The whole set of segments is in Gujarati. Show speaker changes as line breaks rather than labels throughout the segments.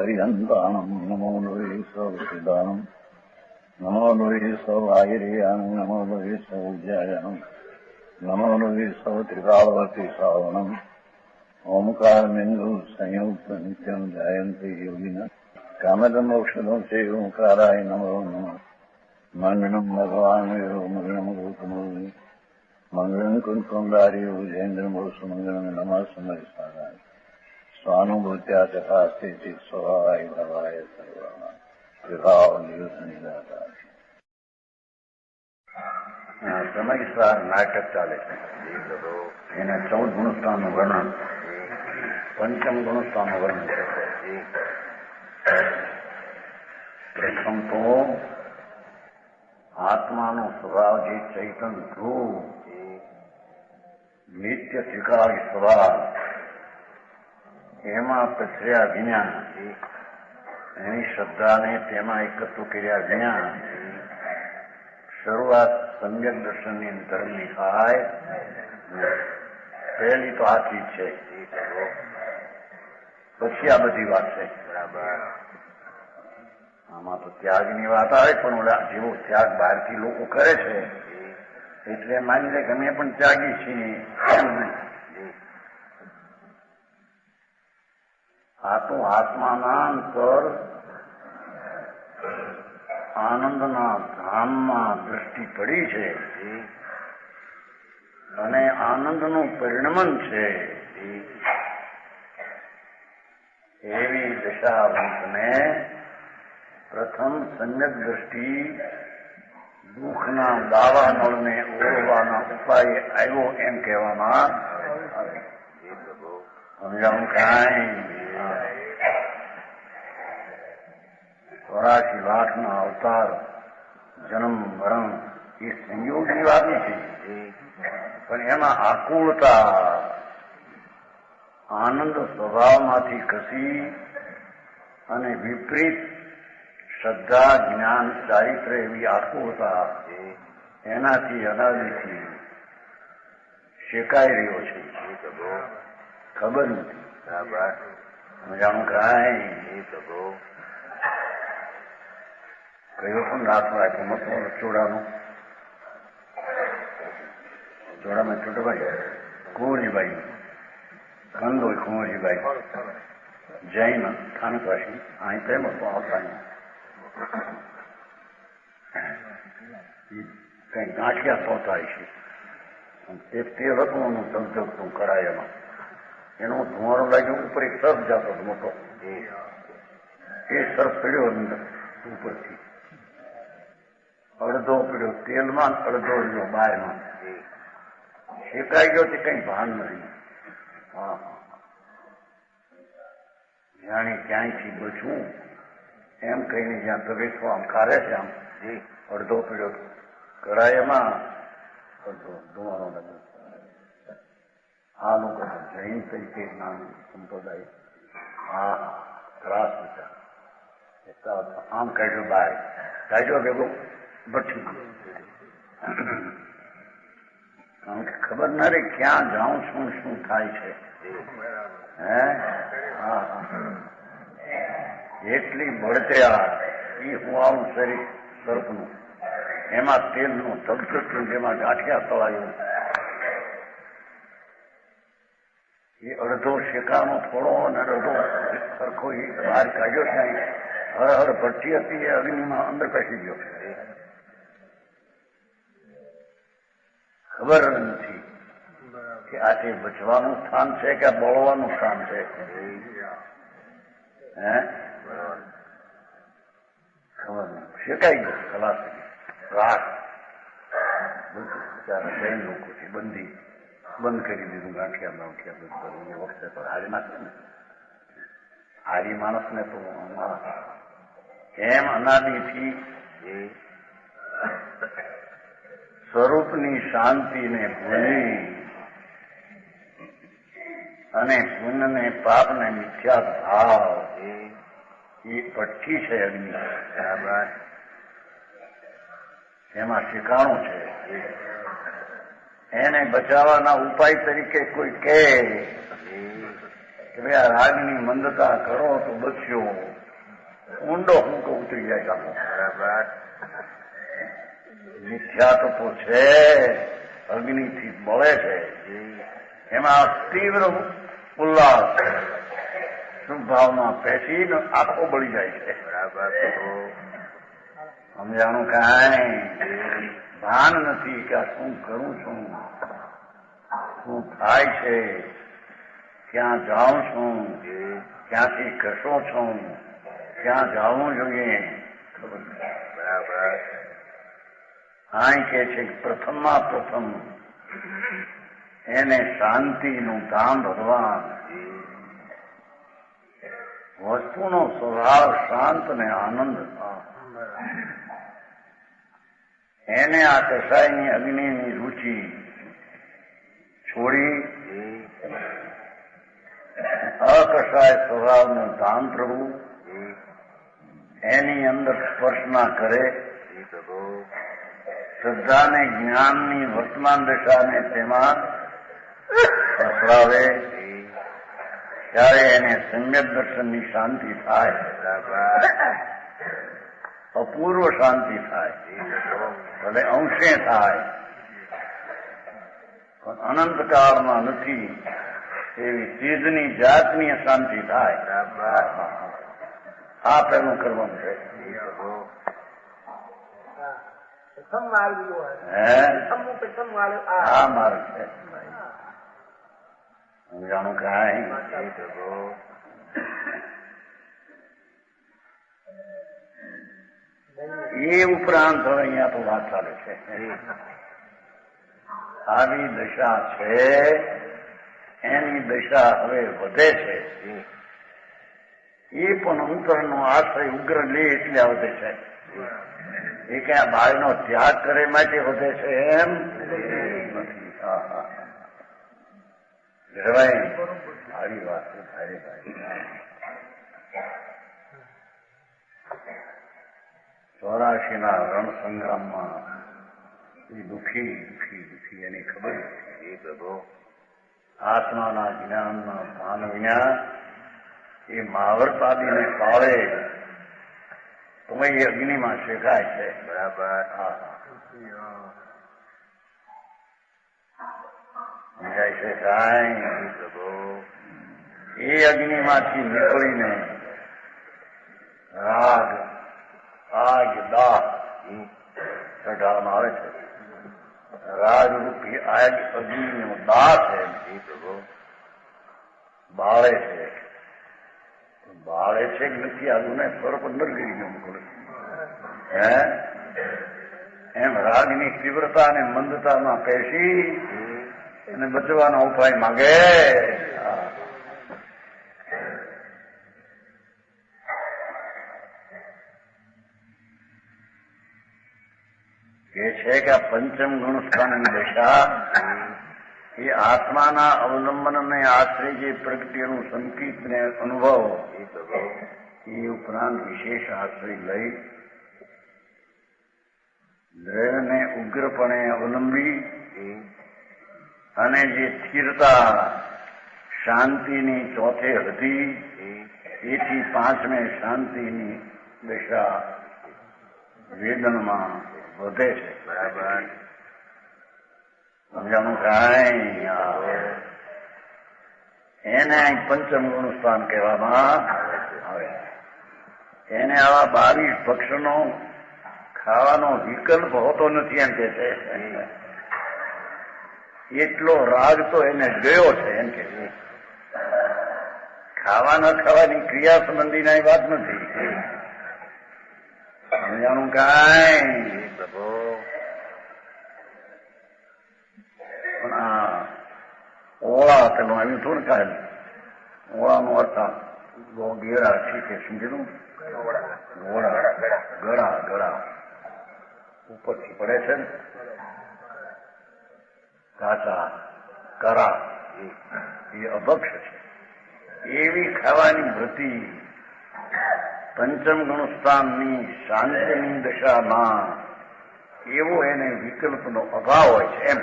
पर्यन्तानम् नमो नुवे सौचिदानम् नमो नुवे सौभागिर्यानम् नमो नुवे सौज्यायनम् नमो नुवे सौत्रिकावती सावनम् ओंकारमिन्दु संयुक्त नित्यम् जायन्ते योगिनः कामदमोक्षदं च ओंकाराय नमो नमः मङ्गलम् भगवान् यो मङ्गलम् गौतमो मङ्गलम् कुन्कुण्डार्यो जयेन्द्रमोसुमङ्गलम् नमः समयसाराय स्वानुभूत्या तथास्ते स्वभावाय भवाय सर्वाः विभाव निदाता સમયસાર નાટક ચાલે છે. એને 14 ગુણસ્થાનનું વર્ણન, પંચમ ગુણસ્થાનનું વર્ણન છે. પ્રથમ તો આત્માનો સ્વભાવ જે ચૈતન ધ્રુવ નિત્ય ત્રિકાળી સ્વભાવ એમાં પથર્યા વિના એની શ્રદ્ધાને તેમાં એકત્વ કર્યા વિના શરૂઆત સમ્યક દર્શનની ધર્મની થાય. પહેલી તો આ ચીજ છે, પછી આ બધી વાત છે. આમાં તો ત્યાગની વાત આવે, પણ ઓલા જેવો ત્યાગ બહારથી લોકો કરે છે એટલે માની લે કે અમે પણ ત્યાગી છીએ એમ નહીં. આ તો આત્માના અંતર આનંદના ધામમાં દ્રષ્ટિ પડી છે અને આનંદનું પરિણમન છે. એવી દશાવંતને પ્રથમ સમ્યક દ્રષ્ટિ દુઃખના દાવા નળને ઓળવાના ઉપાય આવ્યો એમ કહેવામાં સમજાવું કાંઈ. 84 લાખના અવતાર જન્મ મરણ એ સંયોગની વાત નથી, પણ એમાં આકુળતા આનંદ સ્વભાવમાંથી ખસી અને વિપરીત શ્રદ્ધા જ્ઞાન ચારિત્ર એવી આકુળતા એનાથી અનાદિથી શેકાઈ રહ્યો છે. ખબર નથી જાણું કાંઈ. કયો પણ રાત રાખ્યો મતો ચોડાનો ચોડામાં છોટભાઈ કુંવરજીભાઈ કંદ હોય કુંવરજીભાઈ જૈન સ્થાનકવાસી અહીં પ્રેમ હતો આવતા કઈ ગાંઠિયા સોતા છે. તે રત્નોનું સમજતું કરાય એમાં એનો ધુમાડો લાગ્યો ઉપર એક સર્ફ જતો મોટો. એ સર્ફ પડ્યો અંદર ઉપરથી અડધો પડ્યો તેલમાં, અડધો રહ્યો બહારમાં. શેકાઈ ગયો તે કઈ ભાન નથી. જાણે ક્યાંયથી બચવું એમ કહીને જ્યાં તબેસો આમ કાઢે છે આમ અડધો પડ્યો કરાયમાં, અડધો ધુમાડો લાગ્યો. આ લોકો જૈન તરીકે નામ સંપ્રદાય ત્રાસ વિચાર આમ કાઢ્યો બહાર, કાઢ્યો ભેગો ભઠ્ઠી. કારણ કે ખબર ના રે ક્યાં જાઉં છું, શું થાય છે. એટલી બળતરા એ હું આવું શરીર સર્પનું, એમાં તેલનું ધબધબતું, જેમાં ગાંઠિયા તળાયું. એ અડધો શેકાનો થોડો અને અડધો સરખો એ બહાર કાઢ્યો છે. હર હર ભઠ્ઠી હતી એ અગ્નિમાં અંદર પેસી ગયો. ખબર નથી કે આ તે બચવાનું સ્થાન છે કે બળવાનું સ્થાન છે. ખબર નહીં. શેકાઈ ગયો ખલાસ રાખ. બિચારા જૈન લોકો છે બંધ કરી દીધું. ગાંઠિયા બાંઠિયા બધું વખતે તો હારી નાખે ને. હારી માણસને તો એમ અનાદિથી સ્વરૂપની શાંતિને ભૂલી અને પુણ્યને પાપને મિથ્યા ભાવ એ ભઠ્ઠી છે અગ્નિ. એમાં શીખાણું છે. એને બચાવવાના ઉપાય તરીકે કોઈ કહે કે ભાઈ આ રાગની મંદતા કરો તો બચ્યો, ઊંડો હું કહું ઉતરી જાય કામ.
બરાબર.
મિથ્યા તો છે, અગ્નિથી બળે છે, એમાં તીવ્ર ઉલ્લાસ શુભભાવમાં પેસીને આંખો બળી જાય છે.
બરાબર.
સમજાણું કાંઈ ભાન નથી કે શું કરું છું, શું થાય છે, ક્યાં જાઉં છું, ક્યાંથી કશો છું, ક્યાં જવું જોઈએ ખબર નથી.
બરાબર.
અહીં કે છે પ્રથમમાં પ્રથમ એને શાંતિનું ધામ ભગવાન. વસ્તુનો સ્વભાવ શાંત ને આનંદ. એને આ કસાયની અગ્નિની રુચિ છોડી અકસાય સ્વભાવનું ધામ પ્રભુ એની અંદર સ્પર્શ ના કરે. શ્રદ્ધાને જ્ઞાનની વર્તમાન દશાને તેમાં પસરાવે ત્યારે એને સમ્યક દર્શનની શાંતિ થાય. અપૂર્વ શાંતિ થાય, ભલે અંશે થાય પણ અનંતકાળમાં નથી એવી ચીજની જાતની શાંતિ થાય. આ પહેલું કરવાનું છે. આ માર્ગ છે. હું જાણું કાંઈ એ ઉપરાંત હવે અહીંયા તો વાત ચાલે છે. આવી દશા છે, એની દશા હવે વધે છે. એ પણ અંતરનો આશ્રય ઉગ્ર લે એટલે વધે છે. એ ક્યાં બાળનો ત્યાગ કરે માટે વધે છે એમ નથી. આવી વાત થાય. ચોરાશીના રણ સંગ્રામમાં એ દુઃખી એની ખબર એ પ્રભુ આત્માના જ્ઞાનના ભાન વિના એ મહાવરતાદીને પાળે તો એ અગ્નિમાં શેકાય છે.
બરાબર.
સમજાય છે કાંઈ પ્રભુ? એ અગ્નિમાંથી નીકળીને રાગ આગ દાહ ચઢાવવામાં આવે છે. રાજરૂપી આગ અગ્નિનો દાહ છે. બાળે છે. બાળે છે કે નથી આગું ને સ્વરૂપ અંદર ગઈ ગયું હે એમ રાગની તીવ્રતા અને મંદતામાં પેશી અને બચવાનો ઉપાય માંગે. કે છે કે આ પંચમ ગુણસ્થાનની દશા એ આત્માના અવલંબનને આશ્રય જે પ્રગતિનું સંકિત ને અનુભવ એ ઉપરાંત વિશેષ આશ્રય લઈ દ્રઢને ઉગ્રપણે અવલંબી અને જે સ્થિરતા શાંતિની ચોથે હતી એથી પાંચમે શાંતિની દશા વેદનમાં વધે છે. બરાબર. સમજાણું કાંઈ? એને પંચમ ગુણસ્થાન કહેવામાં આવે. એને આવા 22 ભક્ષનો ખાવાનો વિકલ્પ હોતો નથી એમ કે છે. એટલો રાગ તો એને ગયો છે એમ કે ખાવા ન ખાવાની ક્રિયા સંબંધીના વાત નથી. સમજાણું કાંઈ? પણ આ ઓળા પેલું આવ્યું હતું ને કાંઈ ઓળાનો અર્થ ગેડા છે સમજેલું? ગળા ઉપરથી પડે છે ને કાચા કરા એ અભક્ષ છે. એવી ખાવાની વૃત્તિ પંચમ ગુણસ્થાનની શાંતિની દશામાં એવો એને વિકલ્પનો અભાવ હોય છે એમ.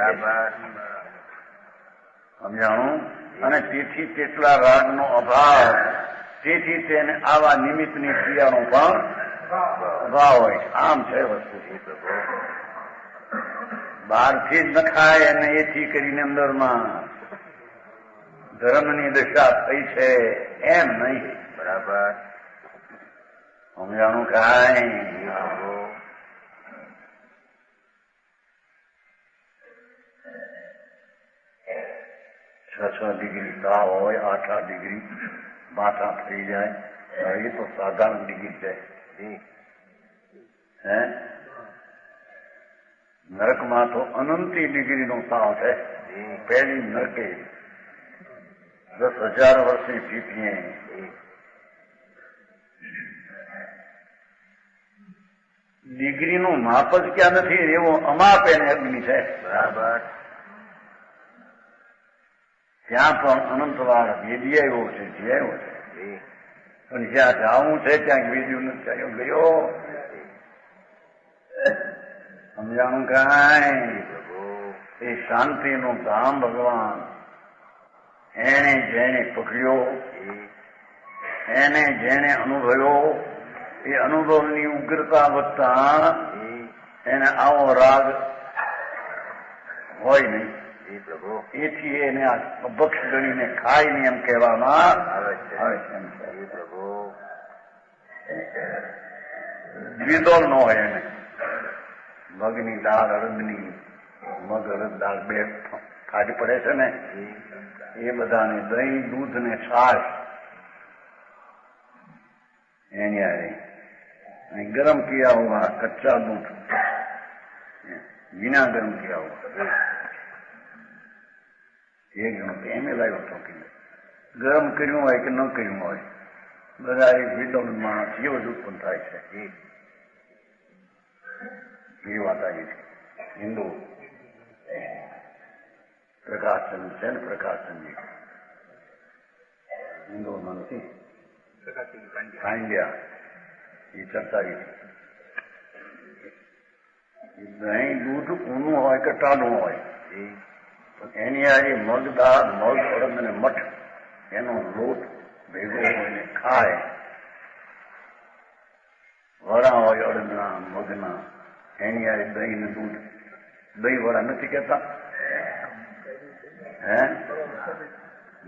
સમજાણું? અને તેથી તેટલા રાગનો અભાવ તેથી તેને આવા નિમિત્તની ક્રિયાનો પણ ભાવ હોય. આમ છે વસ્તુ. બહારથી જ નખાય અને એથી કરીને અંદરમાં ધર્મની દશા થઈ છે એમ નહીં.
બરાબર.
સમજાણું કાંઈ? છ ડિગ્રી તાવ હોય, 8 ડિગ્રી માથા થઈ જાય, એ તો સાધારણ ડિગ્રી છે. હે નરકમાં તો અનંતી ડિગ્રીનો તાવ છે. પહેલી નરકે 10,000 વર્ષની સ્થિતિએ ડિગ્રીનું માપ જ ક્યાં નથી, એવો અમાપ એને અગ્નિ છે.
બરાબર.
ત્યાં પણ અનંતવાર વેદી આવ્યો છે, જે આવ્યો છે. પણ જ્યાં જવું છે ત્યાં વેદ્યું નથી ગયો. સમજાણું કાંઈ? એ શાંતિનું ધામ ભગવાન એને જેને પકડ્યો, એને જેને અનુભવ્યો, એ અનુભવની ઉગ્રતા વધતા એને આવો રાગ હોય નહીં. એથી એને આ અભક્ષ ગણીને ખાય ને એમ કહેવામાં આવે છે. દ્વિદોલ ન હોય એને. મગની દાળ, અડદની મગ, અડદ દાળ બે ફાટ પડે છે ને, એ બધાને દહીં, દૂધ ને છાશ એની આરે ગરમ કિયા હોગા કચ્ચા દૂધ बिना गर्म किया हुआ एक जणो एम लाव्यो હતો કે ગરમ કર્યું હોય કે ન કર્યું હોય બધા એક વિદ્વાન માણસ જેવો જ ઉત્પન્ન થાય છે. એ વાત આવી છે. હિન્દુ પ્રકાશચંદ છે ને, પ્રકાશચંદજી હિન્દુમાં નથી, પાંડ્યા એ ચર્ચા હતી. દહીં દૂધ ઊનું હોય કે ટાઢું હોય, એની આ મગ દાળ, મગ, અડદ અને મઠ એનો લોટ ભેગો હોય ખાય. વડા હોય અડદના, મગના, એની આ દહીં ને દૂધ, દહીં વડા નથી કેતા? હે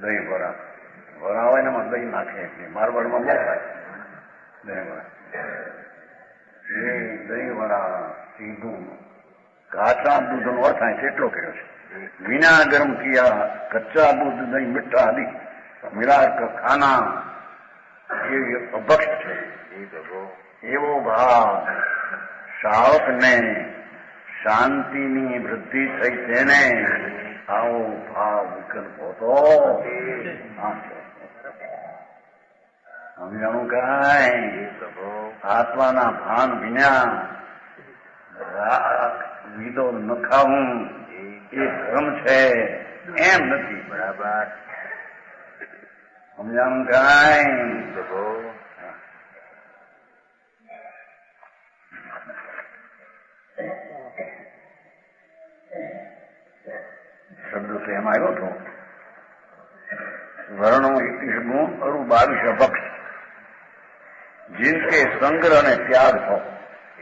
દહીં વડા, વડા હોય ને એમાં દહીં નાખે એટલે મારવાડમાં બહુ થાય દહીં વડા. એ દહીં વડા સીધું કાચા દૂધનો અર્થ કેટલો કર્યો છે. વિના ગરમ કિયા કચ્ચા દૂધ દહીં મીઠા આદિ મિલા ખાના એ અભક્ષ છે. એવો ભાવ શ્રાવકને શાંતિની વૃદ્ધિ થઈ તેને આવો ભાવ વિકલ્પ હોતો સમજાણું કાંઈ? આત્માના ભાન વિના વિદો ન ખાવું એ ધર્મ છે એમ નથી. બરાબર સમજાણું કાંઈ? શબ્દ તો એમ આવ્યો હતો વર્ણો 21 ગુણ અરુ 22 અભક્ષ જીનકે સંગ્રહ અને ત્યાગ થો.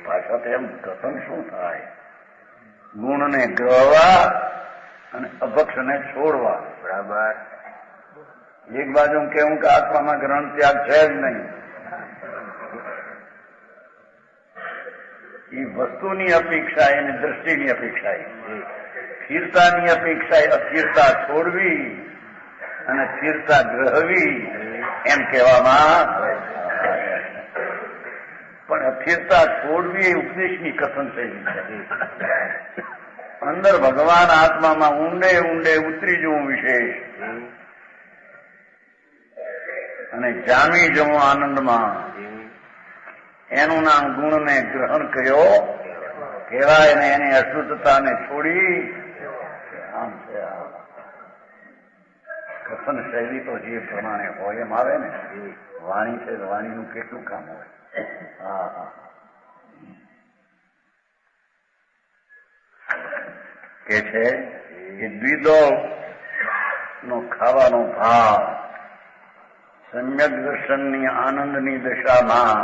ભાષા તો એમ કથન શું થાય? ગુણને ગ્રહવા અને અભક્ષને છોડવા. બરાબર. એક બાજુ કેવું કે આત્મામાં ગ્રહણ ત્યાગ છે જ નહીં. એ વસ્તુની અપેક્ષા એને દ્રષ્ટિની અપેક્ષા, સ્થિરતાની અપેક્ષા અસ્થિરતા છોડવી અને સ્થિરતા ગ્રહવી એમ કહેવામાં. પણ અસ્થિરતા છોડવી એ ઉપદેશની કથન શૈલી છે. અંદર ભગવાન આત્મામાં ઊંડે ઊંડે ઉતરી જવું વિશેષ અને જામી જવું આનંદમાં, એનું નામ ગુણને ગ્રહણ કર્યો કહેવાય ને. એની અશુદ્ધતાને છોડી આમ છે. કથન શૈલી તો જે પ્રમાણે હોય એમ આવે ને. વાણી છે, વાણીનું કેટલું કામ હોય. કે છે કે દ્વિદો નો ખાવાનો ભાવ સમ્યક દર્શનની આનંદની દશામાં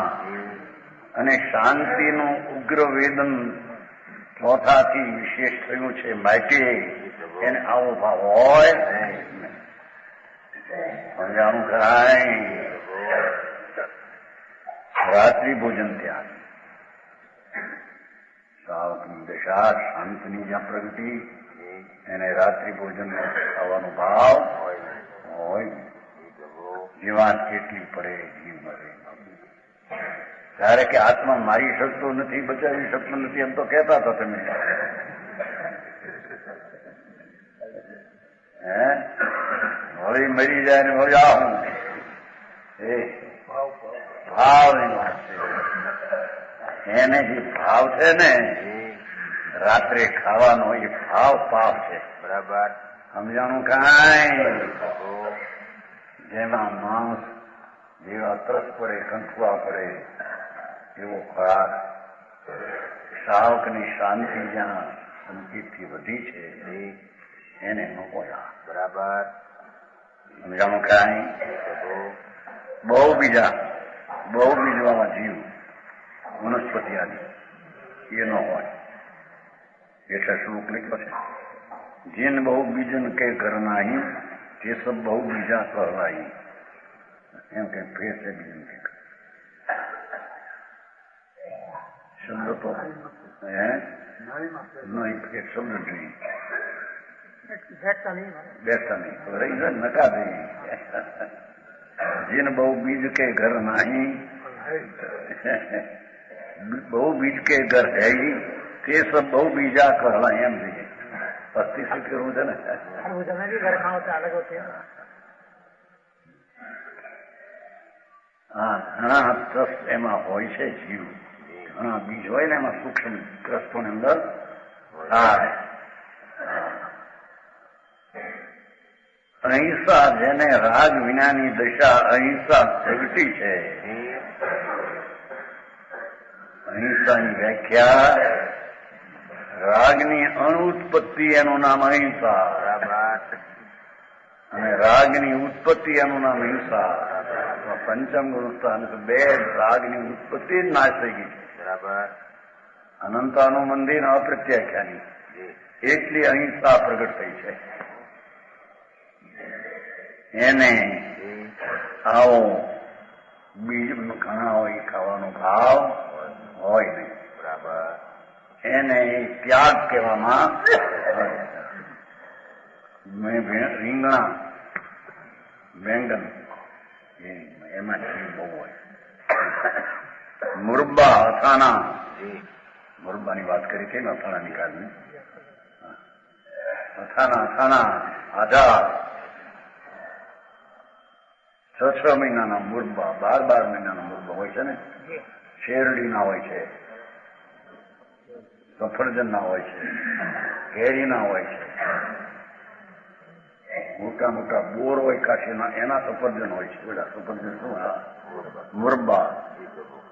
અને શાંતિનું ઉગ્ર વેદન ચોથાથી વિશેષ થયું છે માટે એને આવો ભાવ હોય સમજાણું કરાય. રાત્રિ ભોજન ત્યાં શ્રાવકની દશા શાંતિની જ્યાં પ્રગતિ એને રાત્રિ ભોજન ખાવાનો ભાવ હોય. જીવાત કેટલી પડે જીવ મરે. ત્યારે કે આત્મા મારી શકતો નથી, બચાવી શકતો નથી એમ તો કહેતા હતા તમે. વળી મરી જાય ને વળી આવું એ ભાવની વાત છે. એને જે ભાવ છે ને રાત્રે ખાવાનો એ ભાવ પાપ છે. બરાબર સમજાણું કાંઈ? જેમાં માંસ જેવા ત્રસ પડે કંઠવા પડે એવો ખોરાક શ્રાવકની શાંતિ જ્યાં સંકેતથી વધી છે એને ન બોલા. બરાબર સમજાણું કાંઈ? બહુ બીજવામાં જીવ વનસ્પતિ આદિ એ ન હોય એટલે શ્લોક લખ્યો છે. જીન બહુ બીજન કે ઘર નાહી તે સબ બહુ બીજા કહલાઈ. એમ કે ફેર છે બીજન કે શબ્દ તો નહીં ફેર શબ્દ જોઈએ બેસતા નહીં તો રહી જાય નકા દઈ. જીન બહુ બીજ કે ઘર નાહી બહુ બીજ કે ઘર હૈ તે સબ બહુ બીજા कहला એમ જોઈએ. 25 કરવું છે ને હા. ઘણા ત્રસ્ત એમાં હોય છે જીવ, ઘણા બીજ હોય ને એમાં સૂક્ષ્મ ત્રસ્તોની અંદર થાય. અહિંસા જેને રાગ વિનાની દશા અહિંસા પ્રગટી છે. અહિંસાની વ્યાખ્યા રાગની અણુત્પત્તિ એનું નામ અહિંસા અને રાગની ઉત્પત્તિ એનું નામ હિંસા. પંચમ ગુણસ્થાન બે રાગની ઉત્પત્તિ જ નાશ થઈ ગઈ. બરાબર અનંતાનું મંદિર અપ્રત્યાખ્યાની એટલી અહિંસા પ્રગટ થઈ છે. એને આવો બીજ ઘણા હોય ખાવાનો ભાવ હોય નહીં. બરાબર એને ત્યાગ કહેવામાં. રીંગણા બેંગન એમાં જીવ બહુ હોય. મુરબ્બા અથાણા મુરબ્બાની વાત કરી કેમ અથાણા નીકાળની અથાણા આધાર 6 મહિનાના મુરબ્બા 12 મહિનાના મુરબ્બા હોય છે ને. શેરડીના હોય છે, સફરજનના હોય છે, કેરીના હોય છે, મોટા મોટા બોર હોય કાશીના એના સફરજન હોય છે. બધા સફરજન શું મુરબ્બા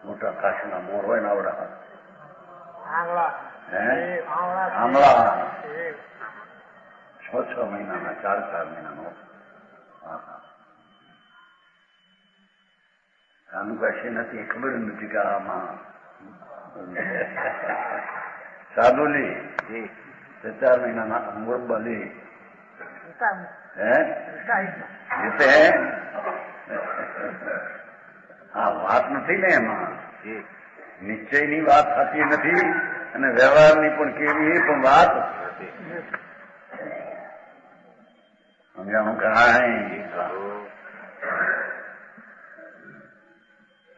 મોટા કાશીના બોર હોય ને આવડા આમળા 6 મહિનાના 4 મહિનાનો. આનું કાશી નથી ખબર નથી કે આમાં સાદુ લે 4 મહિનાના મુરબ્બા લે આ વાત નથી ને એમાં નિશ્ચયની વાત થતી નથી અને વ્યવહારની પણ કેવી એ પણ વાત સમજાણું કાંઈ?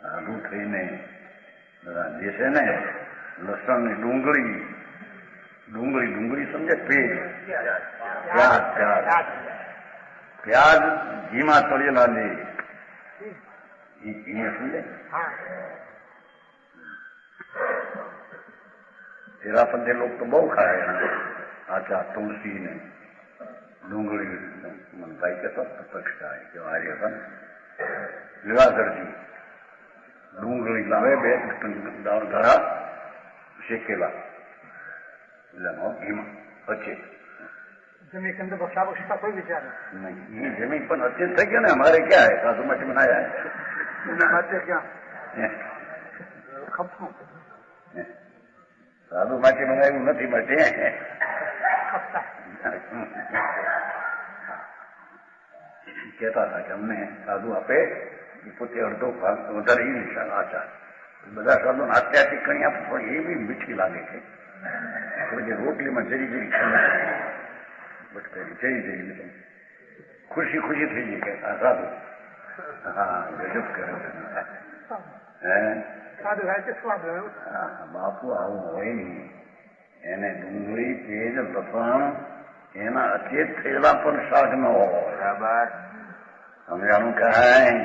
સાદું થઈને બધા જે છે ને લસણ ને ડુંગળી સમજે પ્યાજ ઘીમાં તળેલા લે એ સમજે. તેરાપંથે લોક તો બહુ ખાય આચા તુલસી ને ડુંગળી. મને ભાઈ કહેતો પક્ષ થાય કે હારી હતા ને લીલાધરજી ડુંગળી લાવે 2 ધડા શેકેલા ઘીમાં પછી
जमीन के अंदर बख्शा बख्शी का कोई विचार
नहीं। ये जमीन पर अच्छे થઈ ગયો ને અમારે क्या है साधु माटी बनाया है
क्या खपू
સાધુ માટી બનાવ્યું નથી માટે કહેતા હતા કે અમને સાધુ આપે એ પોતે અડધો ભાગ વધારે એ આચાર બધા સાધુ આત્યા ટીકણી આપે પણ એ બી મીઠી લાગે છે જે રોટલીમાં જરી જરી જરી જરી ખુશી ખુશી થઈ ગઈ કે આ સાધુ હા ગજબ કરે હે બાપુ આવું હોય નહીં એને ડુંગળી તેજ લસણ એના અચેત થયેલા પણ શાક ન હોય બરાબર સમજાણું કાંઈ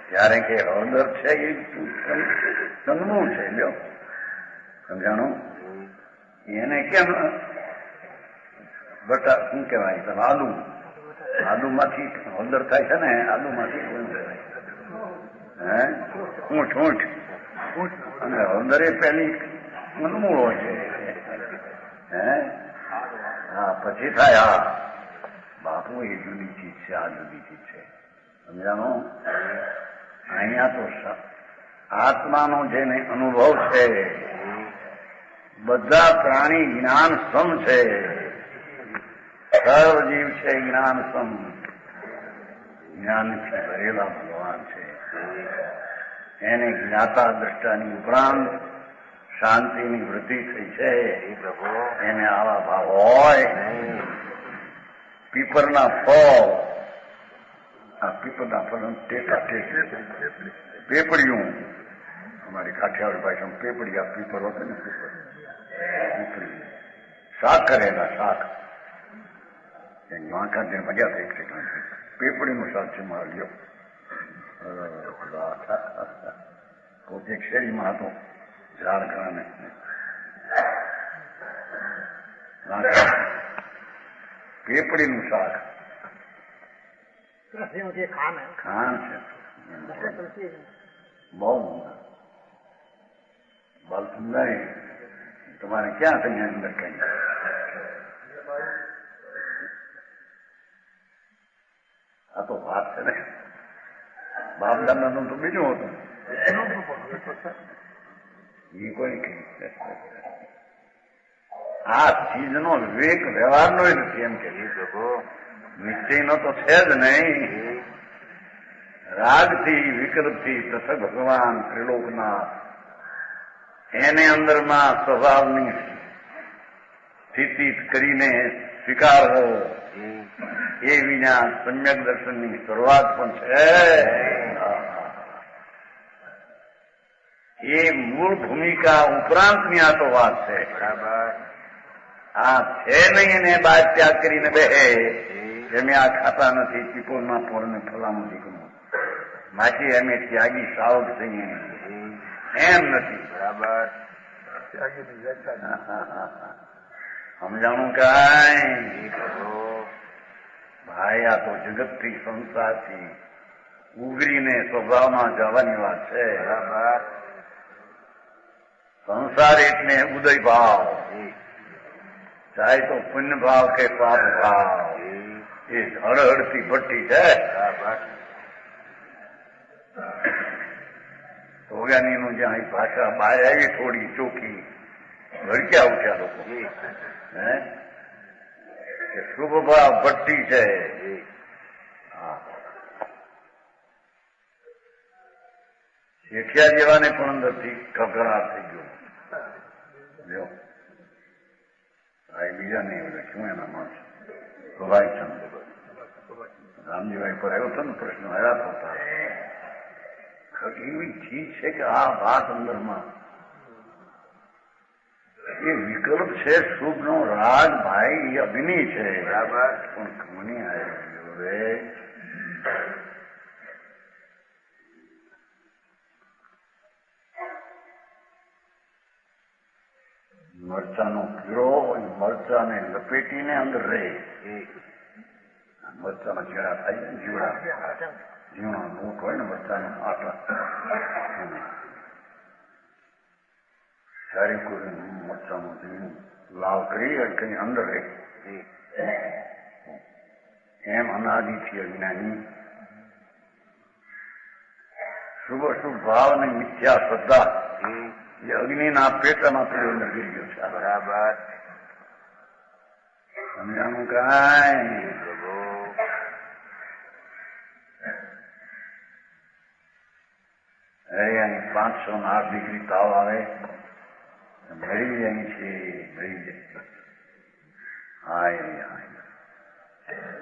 ત્યારે કે હળદર છે એ ચંદનું છે લ્યો સમજાણું એને કેમ બટા શું કહેવાય તમે આદુમાંથી હળદર થાય છે ને આદુમાંથી શું કહેવાય હે ઊંઠ અને હળદર એ પેલી મનમૂળ હોય છે હે હા પછી થાય હા બાપુ એ જુદી ચીજ છે આ જુદી ચીજ છે સમજાણો અહીંયા તો આત્માનો જેને અનુભવ છે બધા પ્રાણી જ્ઞાન સમ છે સર્વ જીવ છે જ્ઞાન સમ જ્ઞાનથી ભરેલા ભગવાન છે એને જ્ઞાતા દ્રષ્ટાની ઉપરાંત શાંતિની વૃદ્ધિ થઈ છે એને આવા ભાવ હોય પીપરના ફળ આ પીપરના ફળ ટેટા પેપડિયું અમારી કાઠિયાવાડી ભાષામાં પેપડી આ પીપર હોતો ને પીપડી શાક કરેલા શાક વાંકા મજા થઈ પેપડીનું શાક છે મારે લ્યો પોતે શેરીમાં હતો ઝાડ ઘણાને પેપડીનું શાક ખાન છે બહુ બાલસુંદર તમારે ક્યાં છે અંદર કઈ આ તો વાત છે ને બાપ દાદાનું તો બીજું હતું એ કોઈ કઈ આ ચીજનો વિવેક વ્યવહારનો નથી એમ કે નિશ્ચયનો તો છે જ નહીં રાગથી વિકલ્પથી તથા ભગવાન ત્રિલોકનાથ એને અંદરમાં સ્વભાવની સ્થિતિ કરીને સ્વીકારવો એ વિના સમ્યક દર્શનની શરૂઆત પણ છે એ મૂળ ભૂમિકા ઉપરાંતની આ તો વાત છે આ છે નહીં એને બાદ ત્યાગ કરીને બેહે જેમે આ ખાતા નથી પીપોળના પોળને ફલાણું દીકરું માટી અમે ત્યાગી સાવધ થઈએ એમ નથી બરાબર સમજાણું કાંઈ ભાઈ આ તો જગતથી સંસારથી ઉગરીને સ્વભાવમાં જવાની વાત છે બરાબર સંસાર એટલે ઉદય ભાવ ચાહે તો પુણ્ય ભાવ કે પાપ ભાવ એ હળહળતી ભઠ્ઠી છે ભોગાનીનું જ્યાં ભાષા બહાર આવી થોડી ચોખ્ખી ભડક્યા ઉઠ્યા લોકો હે શુભ ભાવ ભઠ્ઠી છે શેઠિયા જેવાને પણ અંદરથી કકડાટ થઈ ગયો લ્યો આ બીજા નહીં લખ્યું એના માણસ પ્રભાઈ ચંદ રામજીભાઈ પર આવ્યો હતો ને પ્રશ્ન હેરાન થતા એવી ચીજ છે કે આ વાત અંદરમાં એ વિકલ્પ છે શુભ નો રાગ ભાઈ એ અભિનય છે બરાબર પણ મને આવ્યો હવે મરચાનો કીડો મરચાને લપેટીને અંદર રહે મરચાના ચેડા થાય ને જીવડા નોટ હોય ને મરચાના આટા સારી કોઈ મરચાનું લાલ કરી કઈ અંદર રહે એમ અનાદિથી અજ્ઞાની શુભ શુભ ભાવ અને મિથ્યા શ્રદ્ધા એ અગ્નિના પેટમાં પેલો નગરી ગયો છે.
બરાબર.
સમજાનું કાંઈ અહીં 508 ડિગ્રી તાવ આવે મળી જાય છે, મળી જાય. હાય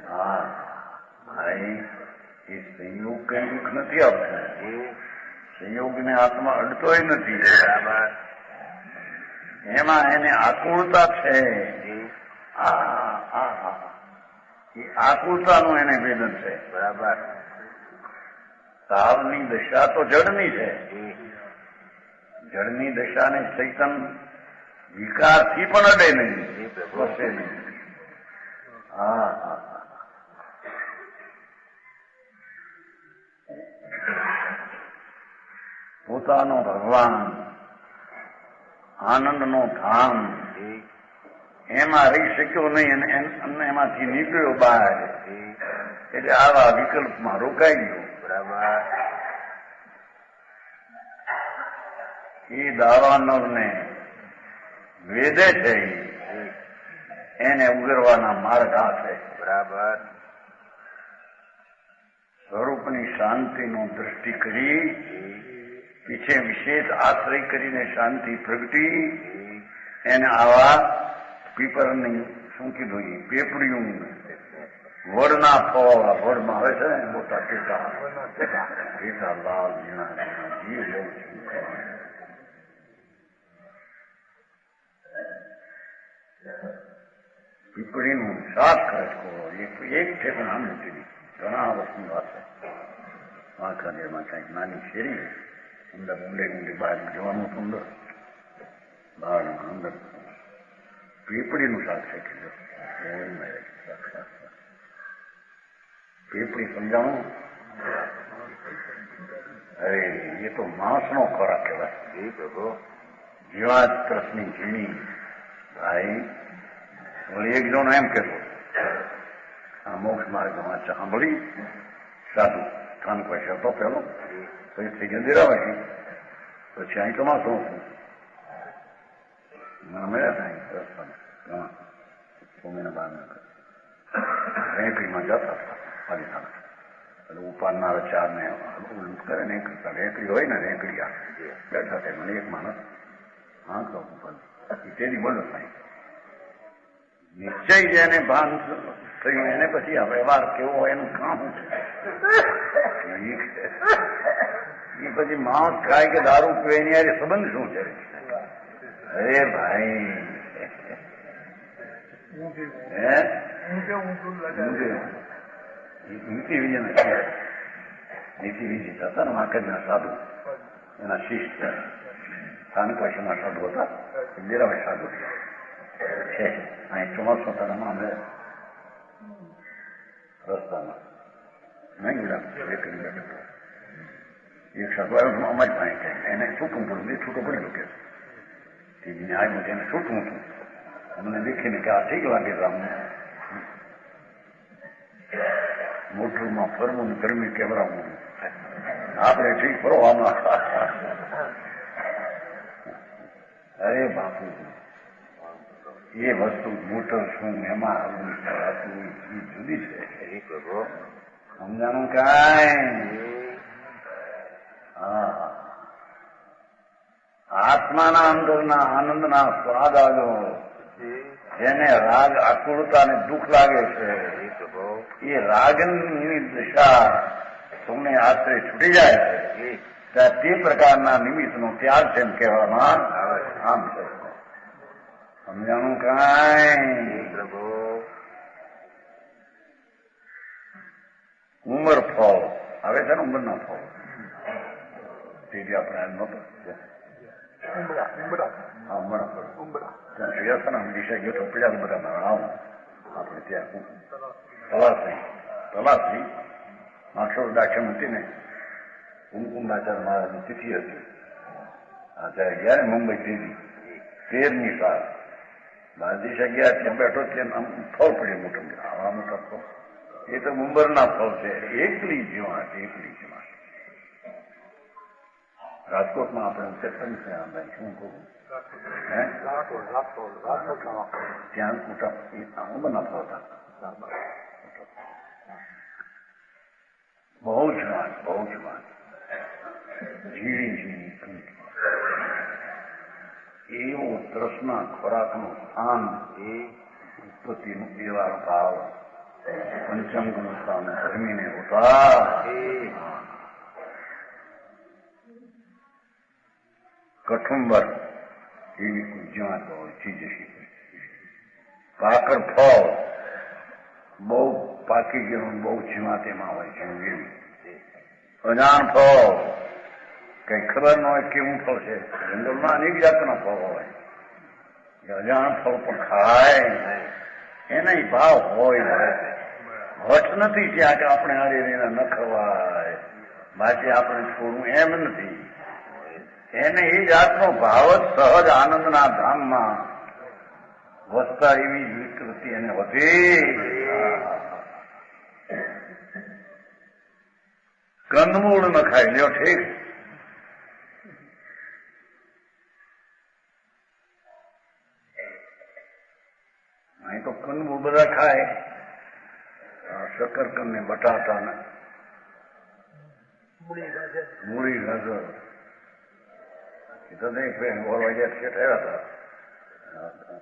હા ભાઈ એ સંયોગ કઈ દુઃખ નથી આપતો. સંયોગને આત્મા અડતોય નથી.
બરાબર.
એમાં એને આકુળતા છે. એ આકુળતાનું એને વેદન છે.
બરાબર.
તાવની દશા તો જળની છે. જળની દશાને ચૈતન વિકારથી પણ અડે નહીં, વસે નહીં. પોતાનો ભગવાન આનંદનો ધામ એમાં રહી શક્યો નહીં અને એમાંથી નીકળ્યો બહાર, એટલે આવા વિકલ્પમાં રોકાઈ ગયો.
બરાબર.
એ દાવાનળને વેદે છે, એને ઉગરવાના માર્ગ આ છે.
બરાબર.
સ્વરૂપની શાંતિનો દ્રષ્ટિ કરી પીછે વિશેષ આશ્રય કરીને શાંતિ પ્રગટી એને આવા પીપરની શું કીધું પેપડીયું વડના ફળ વડમાં આવે છે ને મોટા ટેટા લાલ ઝીણા જીવ પીપળીનું શાક કરે છે. એક ઠેકાણા નથી, ઘણા વર્ષની વાત છે. વાંકાનેરમાં કંઈક નાની શેરી અંદર ઊંડે બહાર જવાનું હતું, અંદર બહાર અંદર પીપળીનું શાક શેકી. પીપળી સમજાણું? અરે એ તો માણસનો ખોરાક કહેવાય. જીવાત કૃષ્ણની ઝીણી ભાઈ. એક જણો એમ કહેતો, આ મોક્ષ માર્ગમાં સાંભળી સાધુ સ્થાન પાસે હતો પેલો, પછી થઈ ગયા દેરાવાથી, પછી અહીં તો માસો મળ્યા થાય ભૂમિના બહાર રેકડીમાં જતા હતા પાલિતાના. એટલે ઉપાડનાર ચારને લૂંટ કરે ને કરતા રેકડી હોય ને રેકડી આ બેઠા થાય. મને એક માણસ હા તો તેની બોલો થાય નિશ્ચય જેને ભાન થયું એને પછી આ વ્યવહાર કેવો હોય એનું કામ છે. એ પછી માંસ ખાય કે દારૂ પીવે એની યારે સંબંધ શું છે? અરે ભાઈ નીતિ વિજય નથી. નીતિ વિજય હતા ને વાંકડના સાધુ એના શિષ્ય સ્થાનિક ભાષાના સાધુ હતા. ઇન્દિરાભાઈ સાધુ છે. અહીં ચોમાસું તારામાં અમે રસ્તામાં નહીં ગુલાબ એક કિલોમીટર એક સાધુ આવ્યો અમારી પાસે એને છૂટું પડ્યું, છૂટું પડી ગયું કે ટીવીને આવ્યું એને છૂટું હતું. અમને દેખીને કે આ ઠીક લાગે છે અમને. મોટરમાં ફરવું ને ગરમી કેવરાવું આપણે ઠીક ફરવામાં. અરે બાપુ એ વસ્તુ મોટર શું એમાં આવવું જુદી છે. સમજાણું કાંઈ? હા, આત્માના અંદરના આનંદના સ્વાદ આવ્યો. જેને રાગ આકુળતા ને દુઃખ લાગે છે એ રાગની દશા તમને આશરે છૂટી જાય છે. ત્યાં તે પ્રકારના નિમિત્તનો ત્યાગ છે એમ કહેવામાં આમ છે. સમજાણું કાંઈ? ઉંમર ફળ આવે છે ને, ઉંમરના ફળ તેથી આપણે આજ નહોતો દિશા ગયો તો પીડા બધા આવું આપણે ત્યાં તલાસી માક્ષર દાખલ હતી ને કુમકુંભાચાર્ય મહારાજની તિથિ હતી. ત્યારે ગયા ને મુંબઈ 13મી સાલ બાજી જગ્યા ત્યાં બેઠો ત્યાં આમ ફળ પડ્યું મોટું આવા મોટા ફળ એ તો મુંબરના ફળ છે એકલી જીવાત રાજકોટમાં આપણે સત્સંગ છે શું કહું ત્યાં મોટા મુંબરના ફળ હતા બહુ જ વાત ઝીણી એવો તૃષ્ણા ખોરાકનું સ્થાન એ ઉત્પત્તિનું એવા ભાવ પંચમનું સ્થાન ધર્મીને ઉતાર કઠુંબર એવી જ્યાં તો ચીજ કાકર ફળ બહુ પાકી ગયેલું બહુ જીવા તેમાં હોય છે એવી અજાણ ફળ કઈ ખબર ન હોય કેવું ફળ છે જંગલમાં અનેક જાતના ફળ હોય અજાણ ફળ પણ ખાય એના ભાવ હોય વટ નથી ત્યાં કે આપણે હારી ન ખવાય બાકી આપણે છોડવું એમ નથી એને એ જાતનો ભાવ જ સહજ આનંદના ધામમાં વસતા એવી વિકૃતિ એને વધે કંદમૂળ ન ખાય લ્યો ઠીક અહીં તો કંદમૂળ બધા ખાય શકરકંદ ને બટાટા ને મૂળી ગાજર એ તો નહીં ફ્રેન્ડ બોલવા ગયા છે થયા હતા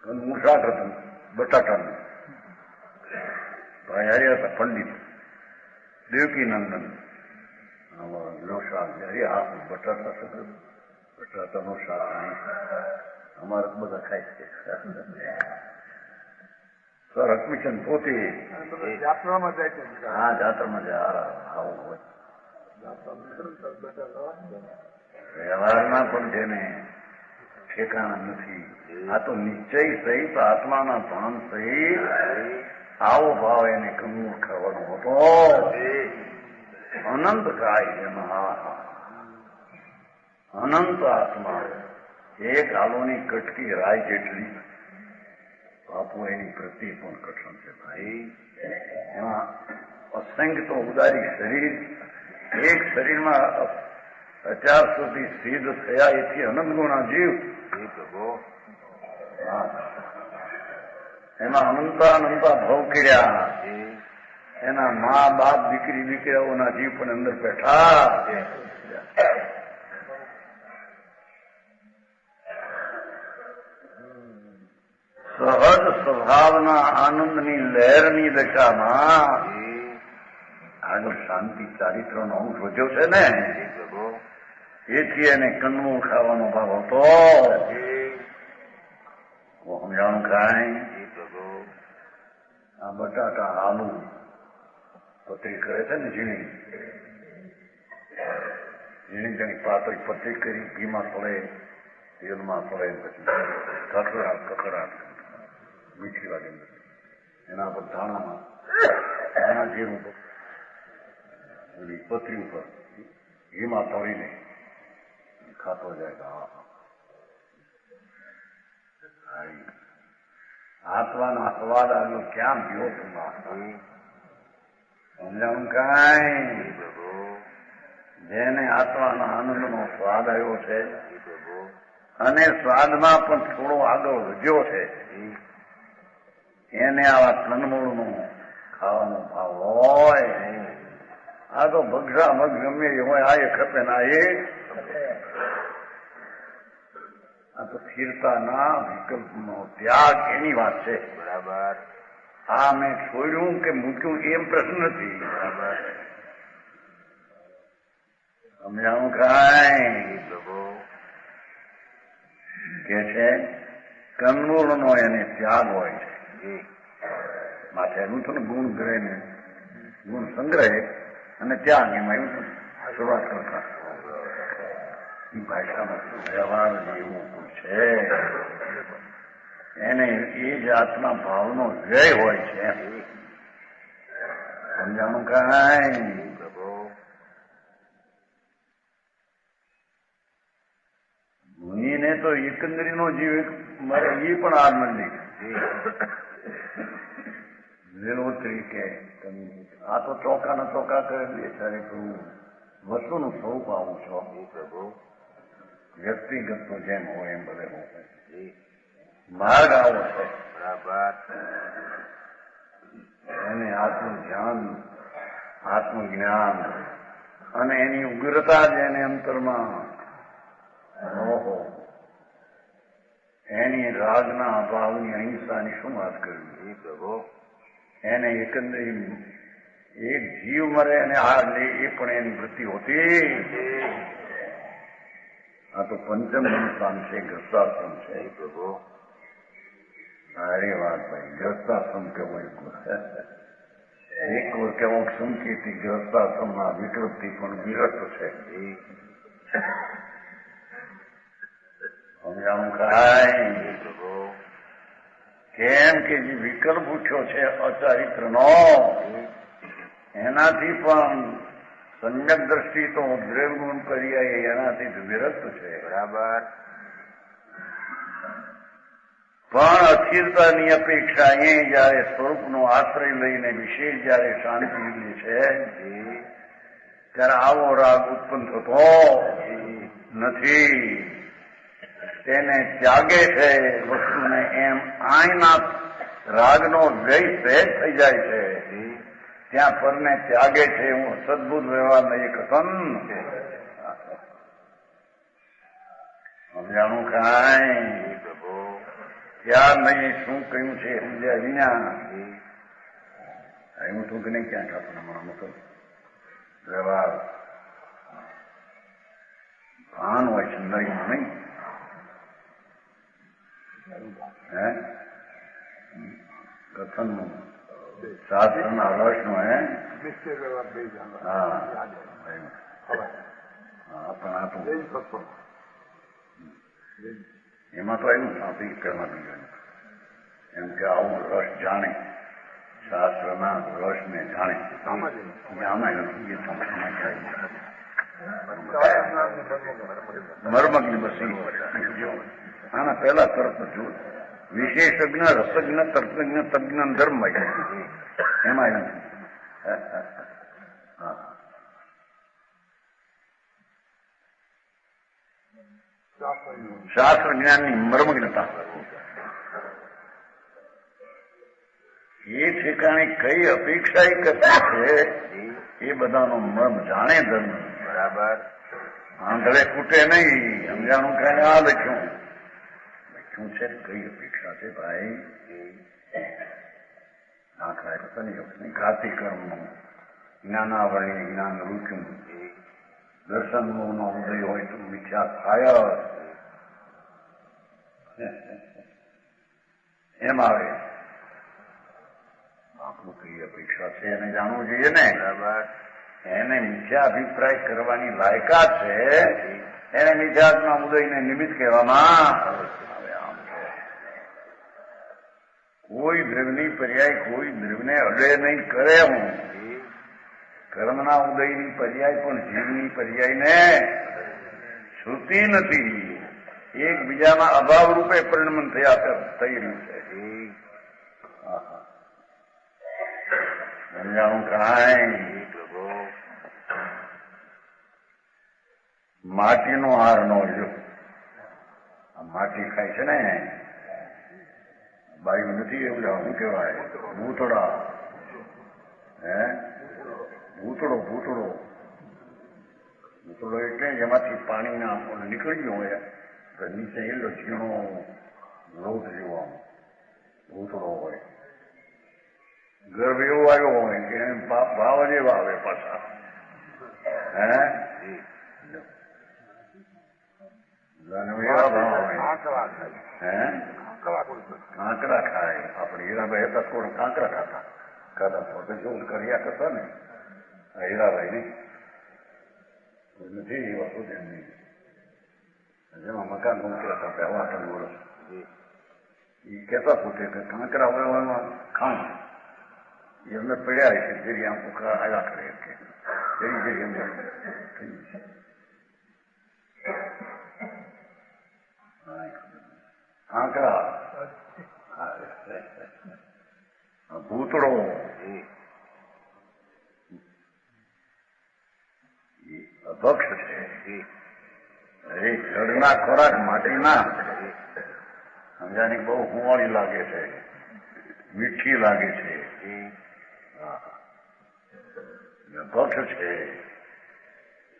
કંદમૂળ શાક હતું બટાટાનું ભાઈ આવ્યા હતા પંડિત દેવકીનંદન નો શાક આ બટાટા શકર બટાટાનો શાક નહીં અમારે બધા ખાય છે સર હકમિશન પોતે
જાત્રામાં જાય છે
હા જાત્રામાં જાય આવું હોય વ્યવહારમાં પણ જેને ઠેકાણા નથી આ તો નિશ્ચય સહિત આત્માના ભાન સહિત આવો ભાવ એને કંદમૂળ ખાવાનો હતો અનંત ખાય એમાં અનંત આત્મા એક આલુની કટકી રાય જેટલી બાપુ એની પ્રત્યે પણ કઠણ છે ભાઈ એમાં અસંખ્ય તો ઉદારી શરીર એક શરીરમાં અત્યાર સુધી સિદ્ધ થયા એથી અનંત ગુણા જીવ એમાં અનંતા ભાવ કર્યા એના મા બાપ દીકરી દીકરાઓના જીવ પણ અંદર બેઠા સહજ સ્વભાવના આનંદની લહેરની દશામાં આગળ શાંતિ ચારિત્રનો અંશ વધ્યો છે ને એથી એને કંદમૂળ ખાવાનો ભાવ હતો સમજાણું કાંઈ આ બટાટા આલુ પતરી કરે છે ને ઝીણી તેની પાતળી પતરી કરી ઘીમાં તળે તેલમાં તળે પછી કકડાટ મીઠી વાગે એના પર ધાણા જીરું પતરી ઉપર ઘીમાં તળીને ખાતો જાય આત્માના સ્વાદ આગળ ક્યાં ગયો સમજાણું કાંઈ જેને આત્માના આનંદનો સ્વાદ આવ્યો છે અને સ્વાદમાં પણ થોડો આગળ વધ્યો છે એને આવા કંદમૂળનો ખાવાનો ભાવ હોય આ તો ભગરા મગ ગમે એ હોય આ એ ખપે ના એ આ તો સ્થિરતાના વિકલ્પનો ત્યાગ એની વાત છે બરાબર આ મેં છોડ્યું કે મૂક્યું એમ પ્રશ્ન નથી બરાબર સમજાવું કાંઈ કે છે કંદમૂળનો એને ત્યાગ હોય છે માથે એનું તો ગુણ ગ્રહે ને ગુણ સંગ્રહે અને ત્યાગ એમાં એવું શરૂઆત કરતા ભાષામાં વ્યવહાર જેવું છે એને એ જાતના ભાવનો વ્યય હોય છે સમજાણું કાંઈ મુનિને તો એકંદરીનો જીવ મારે એ પણ આ મંડી લીલોતરી કે આ તો ચોખા ને ચોખા કરે બેચારે કહું વસ્તુનું સ્વરૂપ આવું છો પ્રભુ વ્યક્તિગત તો જેમ હોય એમ બધે હું માર્ગ આવો છે એને આત્મધ્યાન આત્મજ્ઞાન અને એની ઉગ્રતા જ એને અંતરમાં ઓહો એની રાગના અભાવની અહિંસાની શું વાત કરવી પ્રભુ એને એકંદરે એક જીવ મરે અને આ લે એ પણ એની વૃત્તિ હોતી આ તો પંચમ સ્થાન છે ગ્રસ્તાશ્રમ છે પ્રભુ અરે વાત ભાઈ ગ્રસ્તાશ્રમ કેવો એક વાર કેવો સંકેતી ગ્રસ્તાશ્રમના વિકૃતિ પણ વિરત છે સમજાવું કાંઈ કેમ કે જે વિકલ્પ ઉઠ્યો છે અચારિત્રનો એનાથી પણ સમ્યક દ્રષ્ટિ તો દ્રવ્ય ગુણ કરીએ એનાથી વિરક્ત છે બરાબર પણ અસ્થિરતાની અપેક્ષા એ જયારે સ્વરૂપનો આશ્રય લઈને વિશેષ જયારે શાંતિ લે છે ત્યારે આવો રાગ ઉત્પન્ન થતો નથી તેને ત્યાગે છે વસ્તુને એમ આઈના રાગનો વ્યય સહેજ થઈ જાય છે ત્યાં પરને ત્યાગે છે હું સદબુદ્ધ વ્યવહારને એક કથન સમજાણું કાંઈ ત્યાર નહીં શું કહ્યું છે સમજ્યા વિના હું તું કે નહીં ક્યાં ખાતું હમણાં મોટો વ્યવહાર ભાન હોય છે નહીં નહીં હે કથનનું શાસ્ત્રના રસનો હે હા પણ આ તો એમાં તો એવું સાંભળી કરવા બીજું એમ કે આવું રસ જાણે શાસ્ત્રના રસને જાણે આમાં નથી એ સંસ્થામાં મર્મજ્ઞ બસી આના પહેલા તરફ જો વિશેષજ્ઞ રસજ્ઞ તર્કજ્ઞ તજ્ઞ ધર્મ એમાં નથી શાસ્ત્ર જ્ઞાનની મર્મજ્ઞતા એ ઠેકાણે કઈ અપેક્ષા કરતી છે એ બધાનો મર્મ જાણે ધર્મ બરાબર આંધળે ફૂટે નહીં સમજાણું કઈ આ લખ્યું લખ્યું છે કઈ અપેક્ષા છે ભાઈ ના ખાય પતા નહીં ઘાતી કર્મનું જ્ઞાનાવરણી જ્ઞાન રૂક્યું દર્શનનો ઉદય હોય તો મિથ્યા થાય એમ આવે આપણું કઈ અપેક્ષા છે એને જાણવું જોઈએ ને બરાબર એને મિથ્યા અભિપ્રાય કરવાની લાયકાત છે એને મિથ્યાત્મા ઉદયને નિમિત્ત કહેવામાં આવે આમ કોઈ દ્રવ્યની પર્યાય કોઈ દ્રવ્યને અડે નહીં કરે હું કર્મના ઉદયની પર્યાય પણ જીવની પર્યાયને છૂતી નથી એકબીજાના અભાવ રૂપે પરિણમન થયા થઈ રહ્યું છે સમજાણું કાંઈ માટીનો હાર નો જો આ માટી ખાય છે ને બાયું નથી એવું શું કહેવાય ભૂતળા હે ભૂતળો ભૂતળો ભૂતળો એટલે જેમાંથી પાણીના નીકળી ગયો હોય તો નીચે એટલો ઝીણો લોટ જેવો ભૂતળો હોય ગર્ભ એવો આવ્યો હોય કે ભાવ જ એવા આવે પાછા હે કાંકરા ખાય આપણે હીરાભાઈ હતા થોડા કાંકરા ખાતા પોતે શું કર્યા કરતા ને હીરાભાઈ નહીં નથી એ વસ્તુ તેમની જેમાં મકાન મૂક્યા હતા પહેલા 3 વર્ષ એ કહેતા પોતે કે કાંકરા વળવામાં ખાણ એ અમે પડ્યા છે જેરી આમ ઉખરા આવ્યા કરે કે જેરી જેરી અમે આંકડા, ભૂતળો, અભક્ષ છે. એ જળના ખોરાક માટીના સમજાની બહુ હુંવાળી લાગે છે, મીઠી લાગે છે. અભક્ષ છે.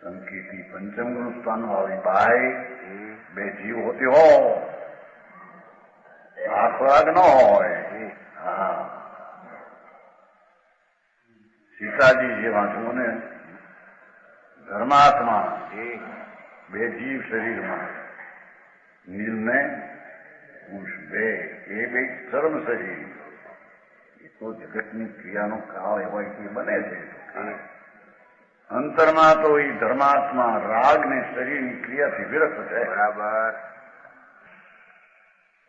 સંકીર્તિ પંચમ ગુણ સ્થાન વાળી ભાઈ બે જીવ હોતી હો આ ખોરાક ન હોય. હા, સીતાજી જેવા છું ને ધર્માત્મા બે જીવ શરીરમાં નીલ ને પુરુષ બે એ બે ધર્મ શરીર. એ તો જગતની ક્રિયાનો કાળ એવો બને છે. અંતરમાં તો એ ધર્માત્મા રાગ ને શરીરની ક્રિયાથી વિરક્ત છે.
બરાબર.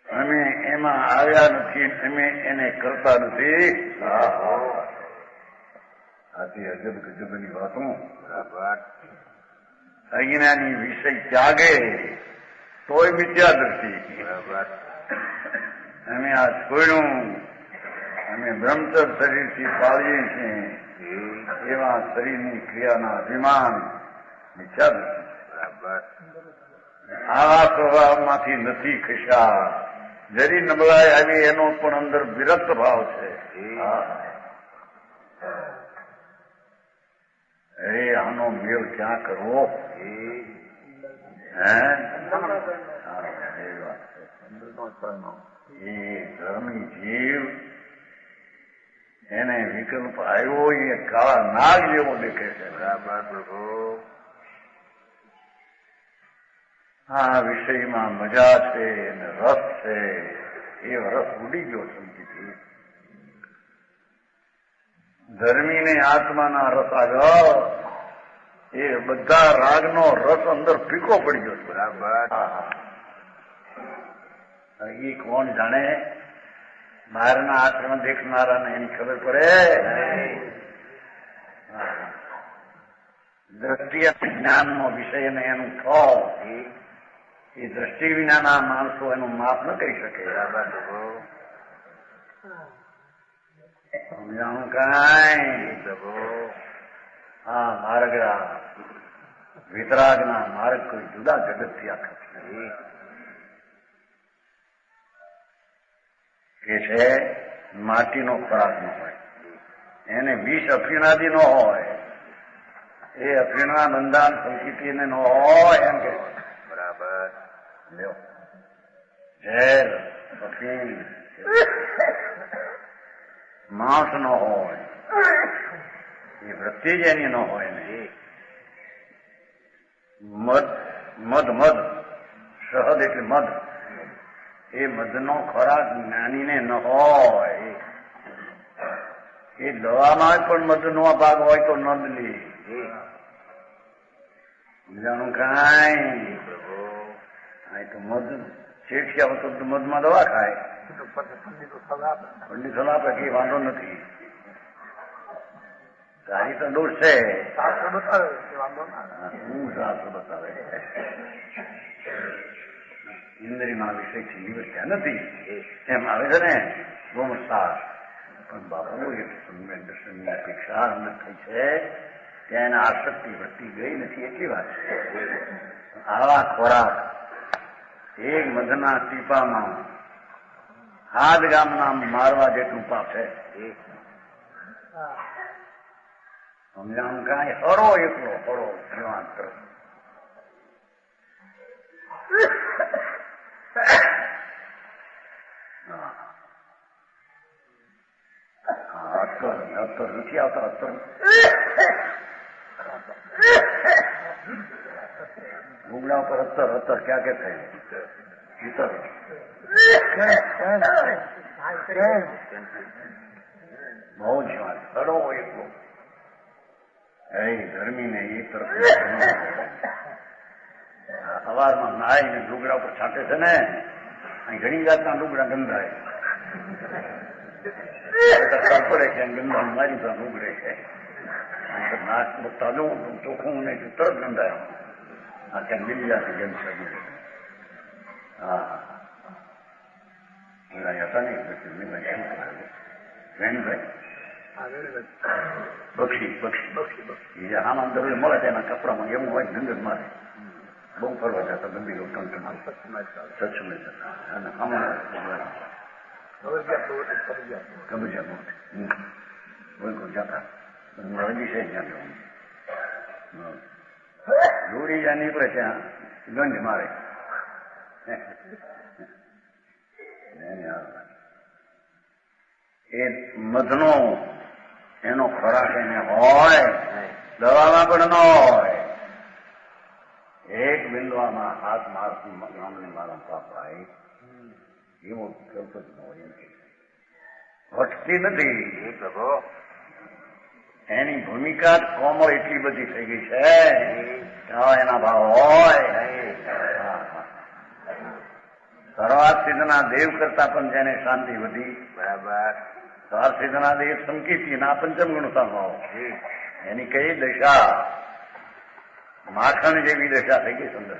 અમે એમાં આવ્યા નથી, અમે એને કરતા નથી. આથી અજબ ગજબની વાતો.
બરાબર.
અજ્ઞાની વિષય ત્યાગે તોય મિથ્યા દ્રષ્ટિ.
બરાબર.
અમે આ છોડ્યું, અમે બ્રહ્મચર શરીરથી પાળીએ છીએ એવા શરીરની ક્રિયાના અભિમાન મિથ્યા દ્રષ્ટિ.
બરાબર.
આવા સ્વભાવમાંથી નથી ખસ્યા. જરી નબળાઈ આવી એનો પણ અંદર વિરક્ત ભાવ છે. અરે આનો મેળ ક્યાં કરવો? એ ધર્મી જીવ એને વિકલ્પ આવ્યો એ કાળા નાગ જેવો દેખે છે.
બરાબર પ્રભુ.
આ વિષયમાં મજા છે અને રસ છે. એ રસ ઉડી ગયો સમજી. ધર્મીને આત્માના રસ આગળ એ બધા રાગનો રસ અંદર ફીકો પડી ગયો.
બરાબર.
એ કોણ જાણે? બહારના આશ્રમ દેખનારાને એની ખબર પડે. દ્રષ્ટિ જ્ઞાનનો વિષય અને એનું ફળ એ દ્રષ્ટિ વિનાના માણસો એનું માપ ન કરી શકે. સમજાણું કાંઈ? હા, માર્ગના વિતરાગના માર્ગ કોઈ જુદા જગતથી આખા કે છે. માટીનો ખોરાક ન હોય, એને વિષ અફીણાદી ન હોય, એ અફીણા બંધાન સંકીર્તિને ન હોય એમ કે.
બરાબર.
લ્યો, ઝેર અફીણ માંસ ન હોય, એ વૃત્તિ જ એની ન હોય ને. મધ શહદ એટલે મધ, એ મધનો ખોરાક જ્ઞાનીને ન હોય. એ દવામાં પણ મધનો ભાગ હોય તો નોંધ લે. જાણું કાંઈ? આ તો મધ શેઠિયા હોય તો મધમાં દવા ખાય. પંડિત સલાહ આપે કે વાંધો નથી, તારી તો દોષ છે.
શાસ્ત્ર બતાવે વાંધો ના.
શું શાસ્ત્ર બતાવે? ઇન્દ્રિયના વિષયથી નિવૃત્યા નથી એમ આવે છે ને ગોમસાર. પણ બાપુ એ દર્શનની અપેક્ષા અમને થઈ છે ત્યાં એના આસક્તિ વધતી ગઈ નથી એટલી વાત છે. આવા ખોરાક એક મધના ટીપામાં હાથ ગામના મારવા જેટલું પાપ છે. સમજાણું કાંઈ? હરો એકલો હરો જીવાંતર. અત્તર નથી આવતા. અત્તર ગુગડા ઉપર અત્તર ક્યાં કે થાય? પિત્તર. બહુ જીવાત હરો એકલો. એ ગરમીને એક તરફ સવારમાં નાઈને લુગડા ઉપર છાંટે છે ને, અહીં ઘણી જાતના લુગડા ગંધાય. પડે છે ગંધા મારી પાસે ઉગડે છે. નાક તાજું ચોખ્ખું ને તરત ગંધાય. આ ક્યાં મિલી જતી ગંધ. હા, હતા નહીં લક્ષ્મીભાઈ શું કરાયું વેણભાઈ બક્ષી જે આમાં દરરોજ મળે છે એના કપડામાં એવું હોય ગંગર મારે બહુ ફરવા જતા ગંભીર સત્સંગ જતા અને આમાં કબજિયાત મોટી જતા હજી છે જ્યાં જોડી જ્યાં નીકળે ત્યાં ગંજ મારે એ મધનો એનો ખોરાક એને હોય દવામાં પણ ન હોય એક બિંદુમાં હાથ મારતું ગામને મારા પાપાય એવો ખેલતો જ ન હોય ઘટતી નથી પ્રભુ એની ભૂમિકા જ કોમળ એટલી બધી થઈ ગઈ છે એના ભાવ હોય સર્વાત સિદ્ધના દેવ કરતા પણ જેને શાંતિ વધી બરાબર સર્વાત સિદ્ધના દેવ સંકીર્તિના પંચમ ગુણતા ભાવ એની કઈ દશા માખણ જેવી દશા થઈ ગઈ સુંદર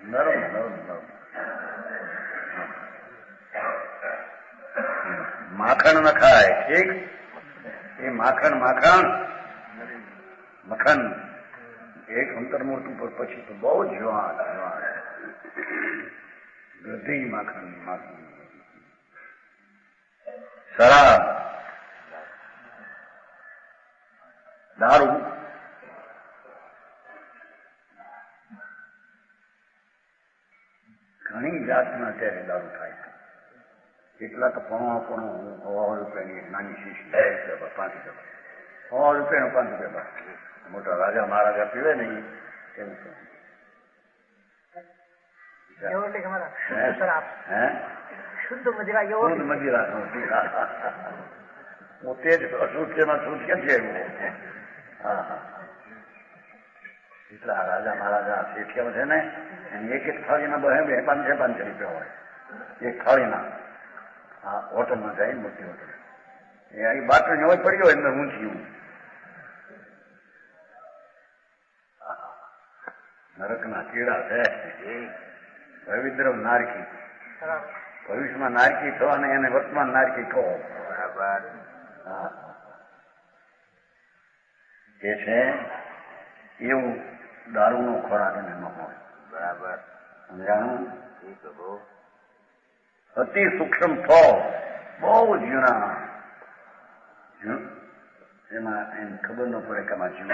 નરમ નરમ નરમ માખણ ન ખાય ઠીક એ માખણ મખન એક અંતર્મુખ ઉપર પછી તો બહુ જવાન ગધી માખણ શરાબ દારૂ ઘણી જાતના અત્યારે દારૂ થાય છે કેટલાક પણ ₹100 નાની શીશી ₹5 ₹100 ₹5 મોટા રાજા મહારાજા પીવે ને એવું
શુદ્ધ મદિરા
પોતે જ અશુદ્ધમાં શુદ્ધ ક્યાંથી આવ્યું હા એટલા રાજા મહારાજા શેઠિયા છે ને એની એક થાળીના બહે ₹500 હોય એક થાળીના હા હોટલમાં જાય મોટી હોટલ એ અહીં બાટલી હોય પડી હોય અંદર ઊંચી નરકના કીડા છે પવિત્ર નારકી ભવિષ્યમાં નારકી થો અને એને વર્તમાન નારકી કહો બરાબર એ છે એવું દારૂનો ખોરાક એને ન હોય બરાબર સમજાણું અતિ સૂક્ષ્મ ફળ બહુ ઝીણા એમાં એને ખબર ન પડે કે આમાં જીવન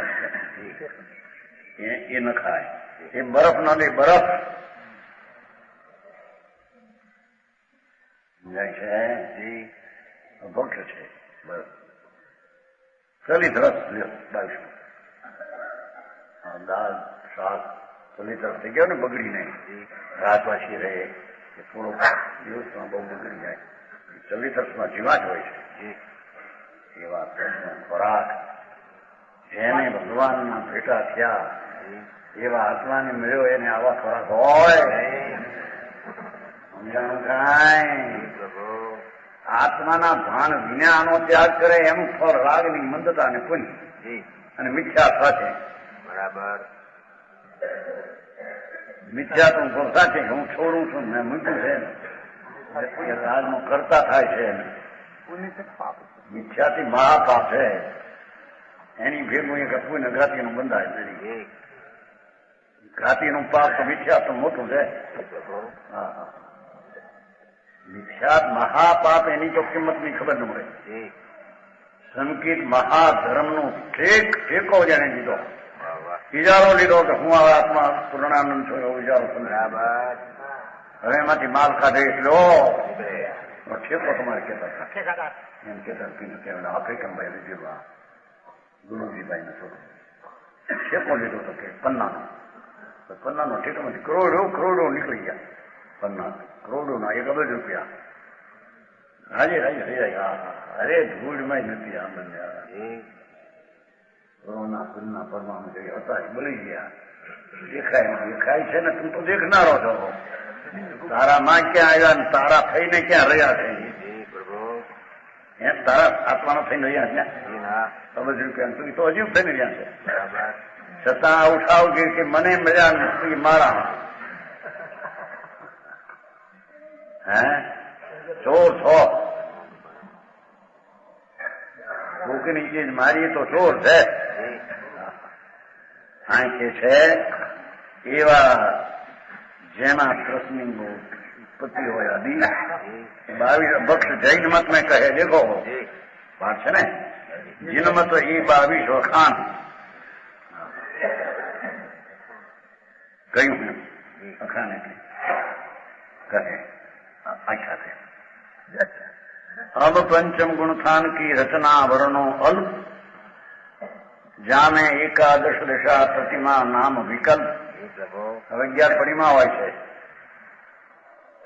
છે એ ન ખાય એ બરફ ન લે બરફ સમજાય છે ભક્ષ છે બરફ ચલિત રસ લ્યો 22 દાળ શાક ચલિત રસ થઈ ગયો ને બગડી નહીં રાત વાસી રહે એ થોડો દિવસમાં બહુ બગડી જાય ચલિત રસમાં જીવાત હોય છે એવા ખોરાક જેને ભગવાનના ભેટા થયા એવા આત્માને મળ્યો એને આવા ખોરાક હોય સમજાણું કાંઈ આત્માના ભાન વિજ્ઞાનો ત્યાગ કરે એમ ફળ રાગની મંદતા અને પુંજ અને મિથ્યા સાથે બરાબર મિથ્યા તો ફળ સાચે હું છોડું છું મેં મૂક્યું છે રાગનો કરતા થાય છે મિથ્યાથી મહાપાપ છે એની ભેગું એક પુણ્ય ઘાતીનું બંધાય છે ઘાતીનું પાપ તો મિથ્યા તો મોટું છે મિથ્યાત મહાપાપ એની તો કિંમતની ખબર ન મળે સંકિત મહાધર્મનું ઠેકો જેને લીધો ઇજારો લીધો કે હું આ આત્મા પૂર્ણાનંદ છું એવો વિચારો બરાબર હવે એમાંથી માલ કાઢે લો ઠેકો તમારે કહેતા એમ કહેતા આફ્રિકન ભાઈ લીધેલું ગુરુજીભાઈ નો છોકરો ઠેકો લીધો તો કે પન્નાનો ઠેકામાંથી કરોડો નીકળી ગયા પન્ના કરોડોના ₹1 અબજ હાજે થઈ જાય અરે ધૂળમાં નથી આ બંને કોરોના પુનના પરમાણુ જે હતા એ બળી ગયા દેખાય છે ને તું તો દેખનારો છો તારા માં ક્યાં આવ્યા ને તારા થઈને ક્યાં રહ્યા છે એમ તારા આત્માનો થઈને રહ્યા ક્યાં ₹1 સુધી તો હજુ થઈને રહ્યા છે છતાં ઉઠાવ કે મને મળ્યા મારા હે ચોર છો. ભૂખની ચીજ મારીએ તો ચોર છે. આ કે છે એવા જેના પ્રશ્નની ઉત્પત્તિ હોય આદિ 22 ભક્ષ જૈન મત મેં કહે દેખો વાત છે ને જીનમત એ 22 વખાણ કહ્યું વખાણ એટલે કહે આખ્યા છે. अब पंचम गुणस्थान की रचना वर्णो अल्प जामे एकादश दशा प्रतिमा नाम विकल्प. હવે 11 પરિમા હોય છે.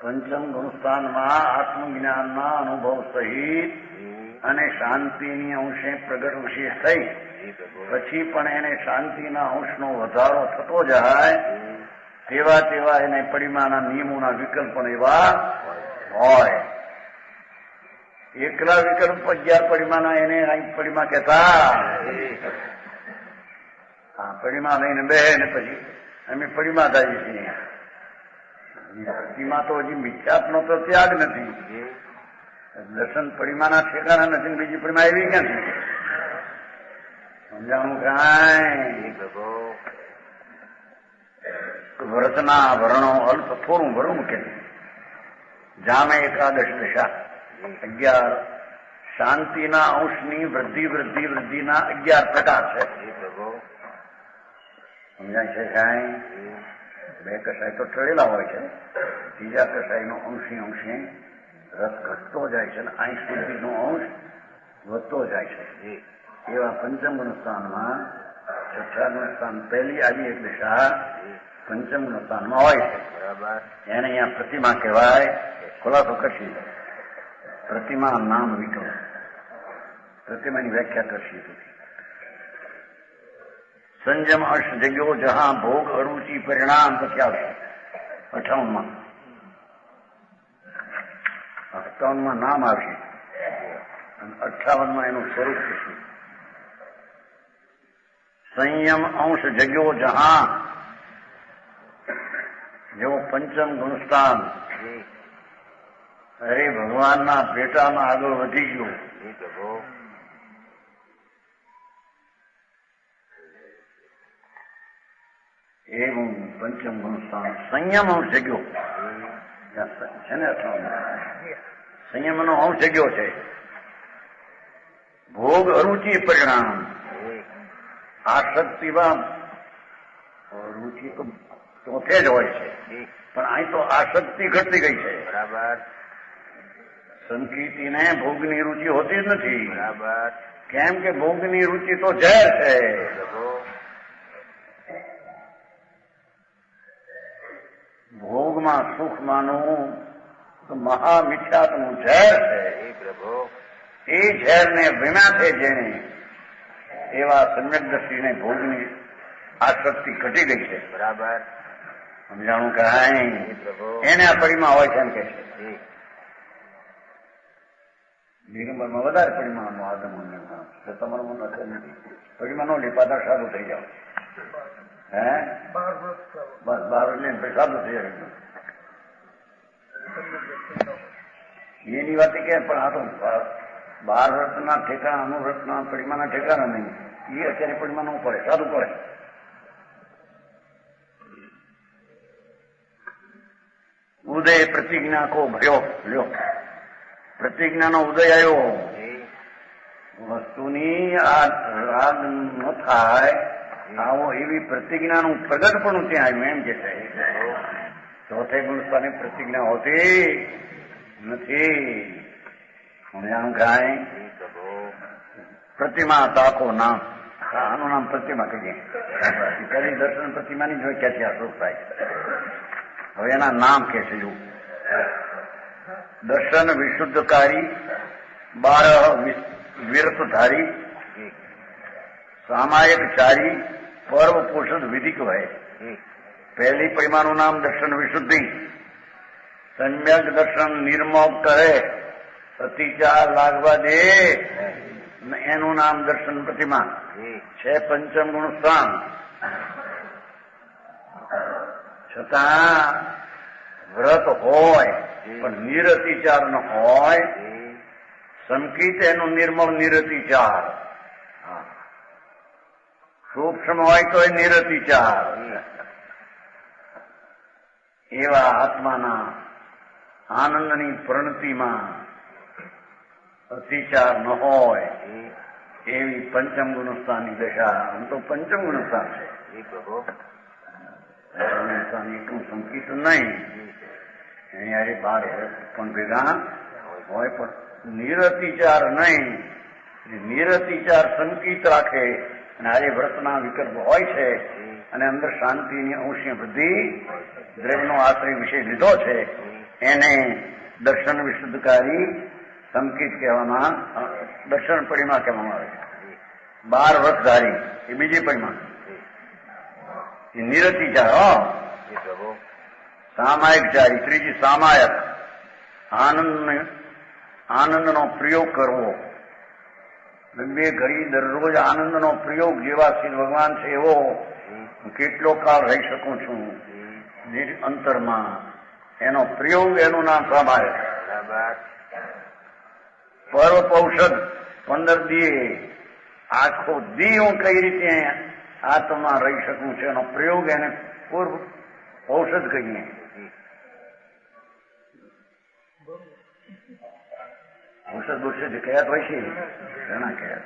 પંચમ ગુણસ્થાનમાં આત્મજ્ઞાનના અનુભવ સહિત અને શાંતિની અંશે પ્રગટ વિશેષ થઈ પછી પણ એને શાંતિના અંશનો વધારો થતો જાય તેવા તેવા એને પરિમાના નિયમોના વિકલ્પ પણ એવા હોય. એકલા વિકલ્પ 11 પરિમાના એને પરિમા કહેતા. હા, પરિમા લઈને બે ને પછી અમે પરિમા થાય છીએ. પ્રતિમા તો હજી મિથ્યાત્મનો તો ત્યાગ નથી. દર્શન પરિમાના ઠેકાણા નથી, બીજી પરિમા એવી ક્યાંથી સમજાણું કાંઈ. રચના વર્ણો અલ્પ થોડું વરું કે જામે એકાદશ દશા 11 શાંતિના અંશની વૃદ્ધિના 11 પ્રકાર છે. સમજાય છે કાંઈ. 2 કસાય તો ટળેલા હોય છે. ત્રીજા કસાયનો અંશે રસ ઘટતો જાય છે અને અહીં શુદ્ધિનો અંશ વધતો જાય છે. એવા પંચમ ગુણસ્થાનમાં છઠ્ઠા ગુણસ્થાન પહેલી આવી એક દશા પંચમ ગુણસ્થાનમાં હોય છે. એને અહીંયા પ્રતિમા કહેવાય. ખુલાસો કરશી પ્રતિમા નામ વિકલ્પ. પ્રતિમાની વ્યાખ્યા કરશી. સંયમ અર્શ જગ્યો જહાં ભોગ અરુચિ પરિણામ પછી આવશે 58માં નામ આવશે અને 58માં એનું સ્વરૂપ થશે. સંયમ અંશ જગ્યો જહાં જેવો પંચમ ગુણસ્થાન અરે ભગવાનના પેટામાં આગળ વધી ગયું એવું પંચમ ગુણસ્થાન સંયમ અંશ જગ્યો છે ને. સંયમનો અંશ જગ્યો છે. ભોગ અરુચિ પરિણામ. આસક્તિમાં રુચિ તો ચોથે જ હોય છે પણ અહીં તો આસક્તિ ઘટતી ગઈ છે. બરાબર. સંકીર્તિને ભોગની રુચિ હોતી જ નથી. બરાબર. કેમ કે ભોગની રુચિ તો ઝેર છે. ભોગમાં સુખ માનવું તો મહામિથ્યાત્મનું ઝેર છે. એ ઝેરને વિનાથે જેને એવા સમ્યક દ્રષ્ટિને ભોગની આસક્તિ ઘટી ગઈ છે. બરાબર. સમજાણું કાંઈ. એને આ પરિમા હોય છે એમ કે છે. 2 નંબરમાં વધારે પરિમાણનો આગમન તમારું નથી. પરિમા નો લીપાતા સારું થઈ જાવ. હે બસ 12 એટલે સાદું થઈ જાય. એની વાત કે પણ આ તો 12 વ્રતના ઠેકાણા અનુવ્રતના પરિમાના ઠેકાણા નહીં. એ અત્યારે પરિમા ન પડે, સારું પડે. ઉદય પ્રતિજ્ઞા કો ભયો લ્યો. પ્રતિજ્ઞાનો ઉદય આવ્યો. વસ્તુની આ રાગ ન થાય આવો એવી પ્રતિજ્ઞાનું પ્રગટપણું ત્યાં આવ્યું એમ કે છે. ચોથે ગુણસ્થાની પ્રતિજ્ઞા હોતી નથી. સમજાણું કાંઈ. પ્રતિમા તાકો નામ. આનું નામ પ્રતિમા કહીએ. પહેલી દર્શન પ્રતિમાની જોઈ ક્યાંથી આ સ્વરૂપ થાય. હવે એના નામ કે છે એવું દર્શન વિશુદ્ધકારી 12 વિરતધારી સામાયિકચારી પર્વ પોષણ વિધિક હોય. પહેલી પરિમાનું નામ દર્શન વિશુદ્ધિ. સમ્યક દર્શન નિર્મોક કરે અતિચાર લાગવા દે એનું નામ દર્શન પ્રતિમા છે. પંચમ ગુણસ્થાન છતાં વ્રત હોય પણ નિરતિચાર ન હોય. સંકિત એનું નિર્મળ નિરતિચાર. સૂક્ષ્મ હોય તો એ નિરતિચાર. એવા આત્માના આનંદની પ્રણતિમાં અતિચાર ન હોય એવી પંચમ ગુણસ્થાનની દશા. આમ તો પંચમ ગુણસ્થાન છે. એકલું સંકિત નહીં, એની બાર પણ ભેગા હોય પણ નિરતિચાર નહીં. નિરતિચાર સંકિત રાખે અને આજે વ્રતના વિકલ્પ હોય છે અને અંદર શાંતિની અંશની વૃદ્ધિ દ્રવ્યનો આશ્રય વિષય લીધો છે એને દર્શન વિશુદ્ધકારી સંકિત કહેવામાં, દર્શન પરિમા કહેવામાં આવે છે. 12 વ્રતધારી એ બીજી પરિમા એ નિરતિચાર. સામાયિકચારી ત્રીજી સામાયક. આનંદનો પ્રયોગ કરવો. બે ઘડી દરરોજ આનંદનો પ્રયોગ જેવા શ્રી ભગવાન છે એવો કેટલો કાળ રહી શકું છું અંતરમાં, એનો પ્રયોગ, એનું નામ સામાયક. પર્વ પૌષધ 15 દીએ આખો દી હું કઈ રીતે આત્મા રહી શકું છું એનો પ્રયોગ, એને પૂર્વ ઔષધ કહીએ. ઔષધ બુષધ કહેત હોય છે ઘણા કહેત.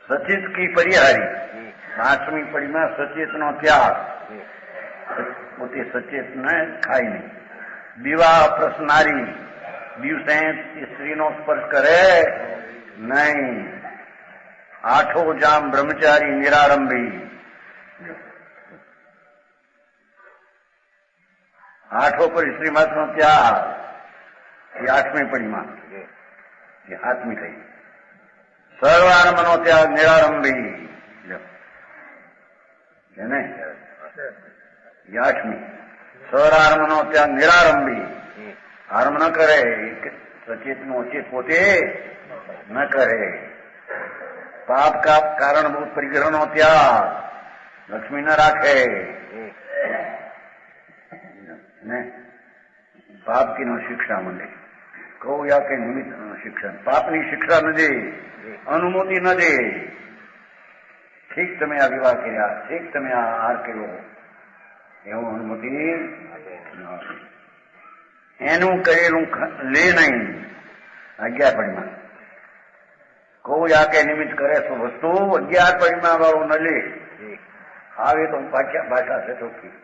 સચિત કી પરિહારી 5મી પડીમાં સચેત નો ત્યાગ. પોતે સચેત ને ખાય નહીં. વિવાહ પ્રસનારી દિવસે સ્ત્રીનો સ્પર્શ કરે નહીં. 8 જામ બ્રહ્મચારી નિરારંભી. 8 પર સ્ત્રી માત્ર નો ત્યાગ એ 8મી પડીમાં એ 7મી થઈ. સર્વારંભનો ત્યાગ નિરારંભી છે ને એ 8મી. સર્વારંભનો ત્યાગ નિરારંભી. આરંભ ન કરે, સચેત નું અચેત પોતે ન કરે. પાપ કા કારણભૂત પરિગ્રહ નો ત્યાગ, લક્ષ્મી ન રાખે ને. પાપ કી નો શિક્ષા મંડે કહું યા કઈ નિમિત્ત શિક્ષણ. પાપની શિક્ષા ન દે, અનુમતિ ન દે. ઠીક તમે આ વિવાહ કર્યા, ઠીક તમે આ હાર કર્યો, એવું અનુમતિ એનું કરેલું લે નહીં. 11 પડીમાં કહું યા કઈ નિમિત્ત કરે તો વસ્તુ 11 પડીમાં વાળું ન લે. આવે તો ભાષા છે ચોખ્ખી.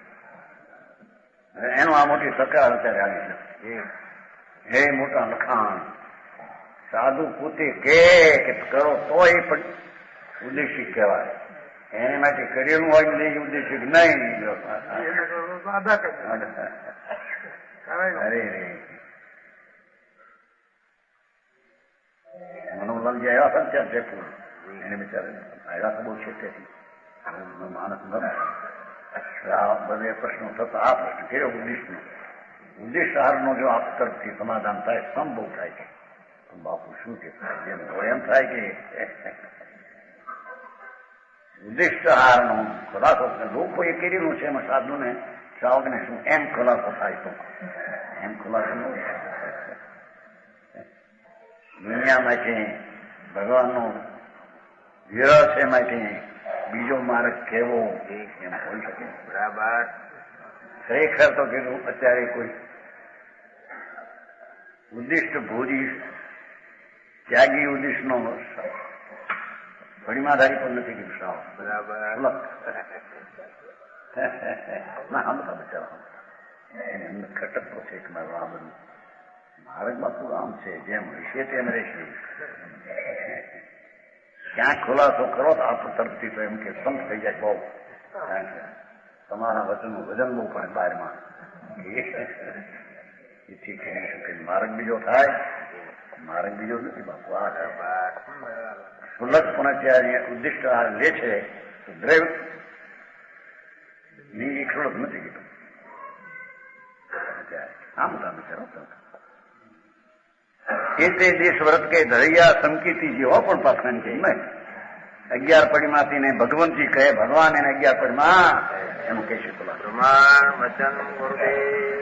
એનું આ મોટી તકરાર અત્યારે આવી છે. હે મોટા લખાણ, સાધુ પોતે કે કરો તો એ પણ ઉદ્દેશિક કહેવાય. એને માટે કરેલું હોય ને ઉદ્દેશિક નહીં. અરે મનોલાલજી આવ્યા હતા ત્યાં જયપુર, એને બિચારે આવ્યા તો બહુ છેટેથી માણસ બધે પ્રશ્નો થતા આ પ્રશ્ન કર્યો ઉદ્દિષ્ટનો. ઉદ્દિષ્ટહારનો જો આપ તરફથી સમાધાન થાય સંભવ થાય છે. બાપુ શું કે એમ થાય કે ઉદ્દિષ્ટહારનો ખુલાસો લોકોએ કરેલું છે એમાં સાધુને શ્રાવકને શું એમ ખુલાસો થાય તો એમ ખુલાસો ન દુનિયામાં છે ભગવાનનો વિરહ છે માટે બીજો માર્ગ કેવો એમ હોઈ શકે. બરાબર. ખરેખર તો કીધું અત્યારે કોઈ ઉદ્દિષ્ટ ભોજી ત્યાગી ઉદ્દિષ્ટનો પરિમાધારી પણ નથી કીધું સાવ. બરાબર. ના આમ બચારા એની અંદર ખટકતો છે કે મારું આ બધું માર્ગમાં તો આમ છે જેમ હશે તેમ રહેશે. ક્યાંક ખુલાસો કરો તો આપ તરફથી તો એમ કે સંત થઈ જાય બહુ. તમારા વચનનું વજન બહુ પડે બહારમાં. એથી કરી શકે માર્ગ બીજો થાય. માર્ગ બીજો નથી બાપુ. આ સુલભપણે ત્યારે ઉદ્દિષ્ટ આ લે છે તો દ્રવ્ય ની એક સુલભ નથી કીધું. આમ તમે કરો એ તે દેશ વ્રત કે ધરૈયા સંકિતી જેવો પણ પાખંડ છે. 11 પડીમાંથી ને ભગવંતજી કહે ભગવાન એને 11 પડીમાં એનું કહીશું પેલા
પ્રમાણ વચન ગુરુદેવ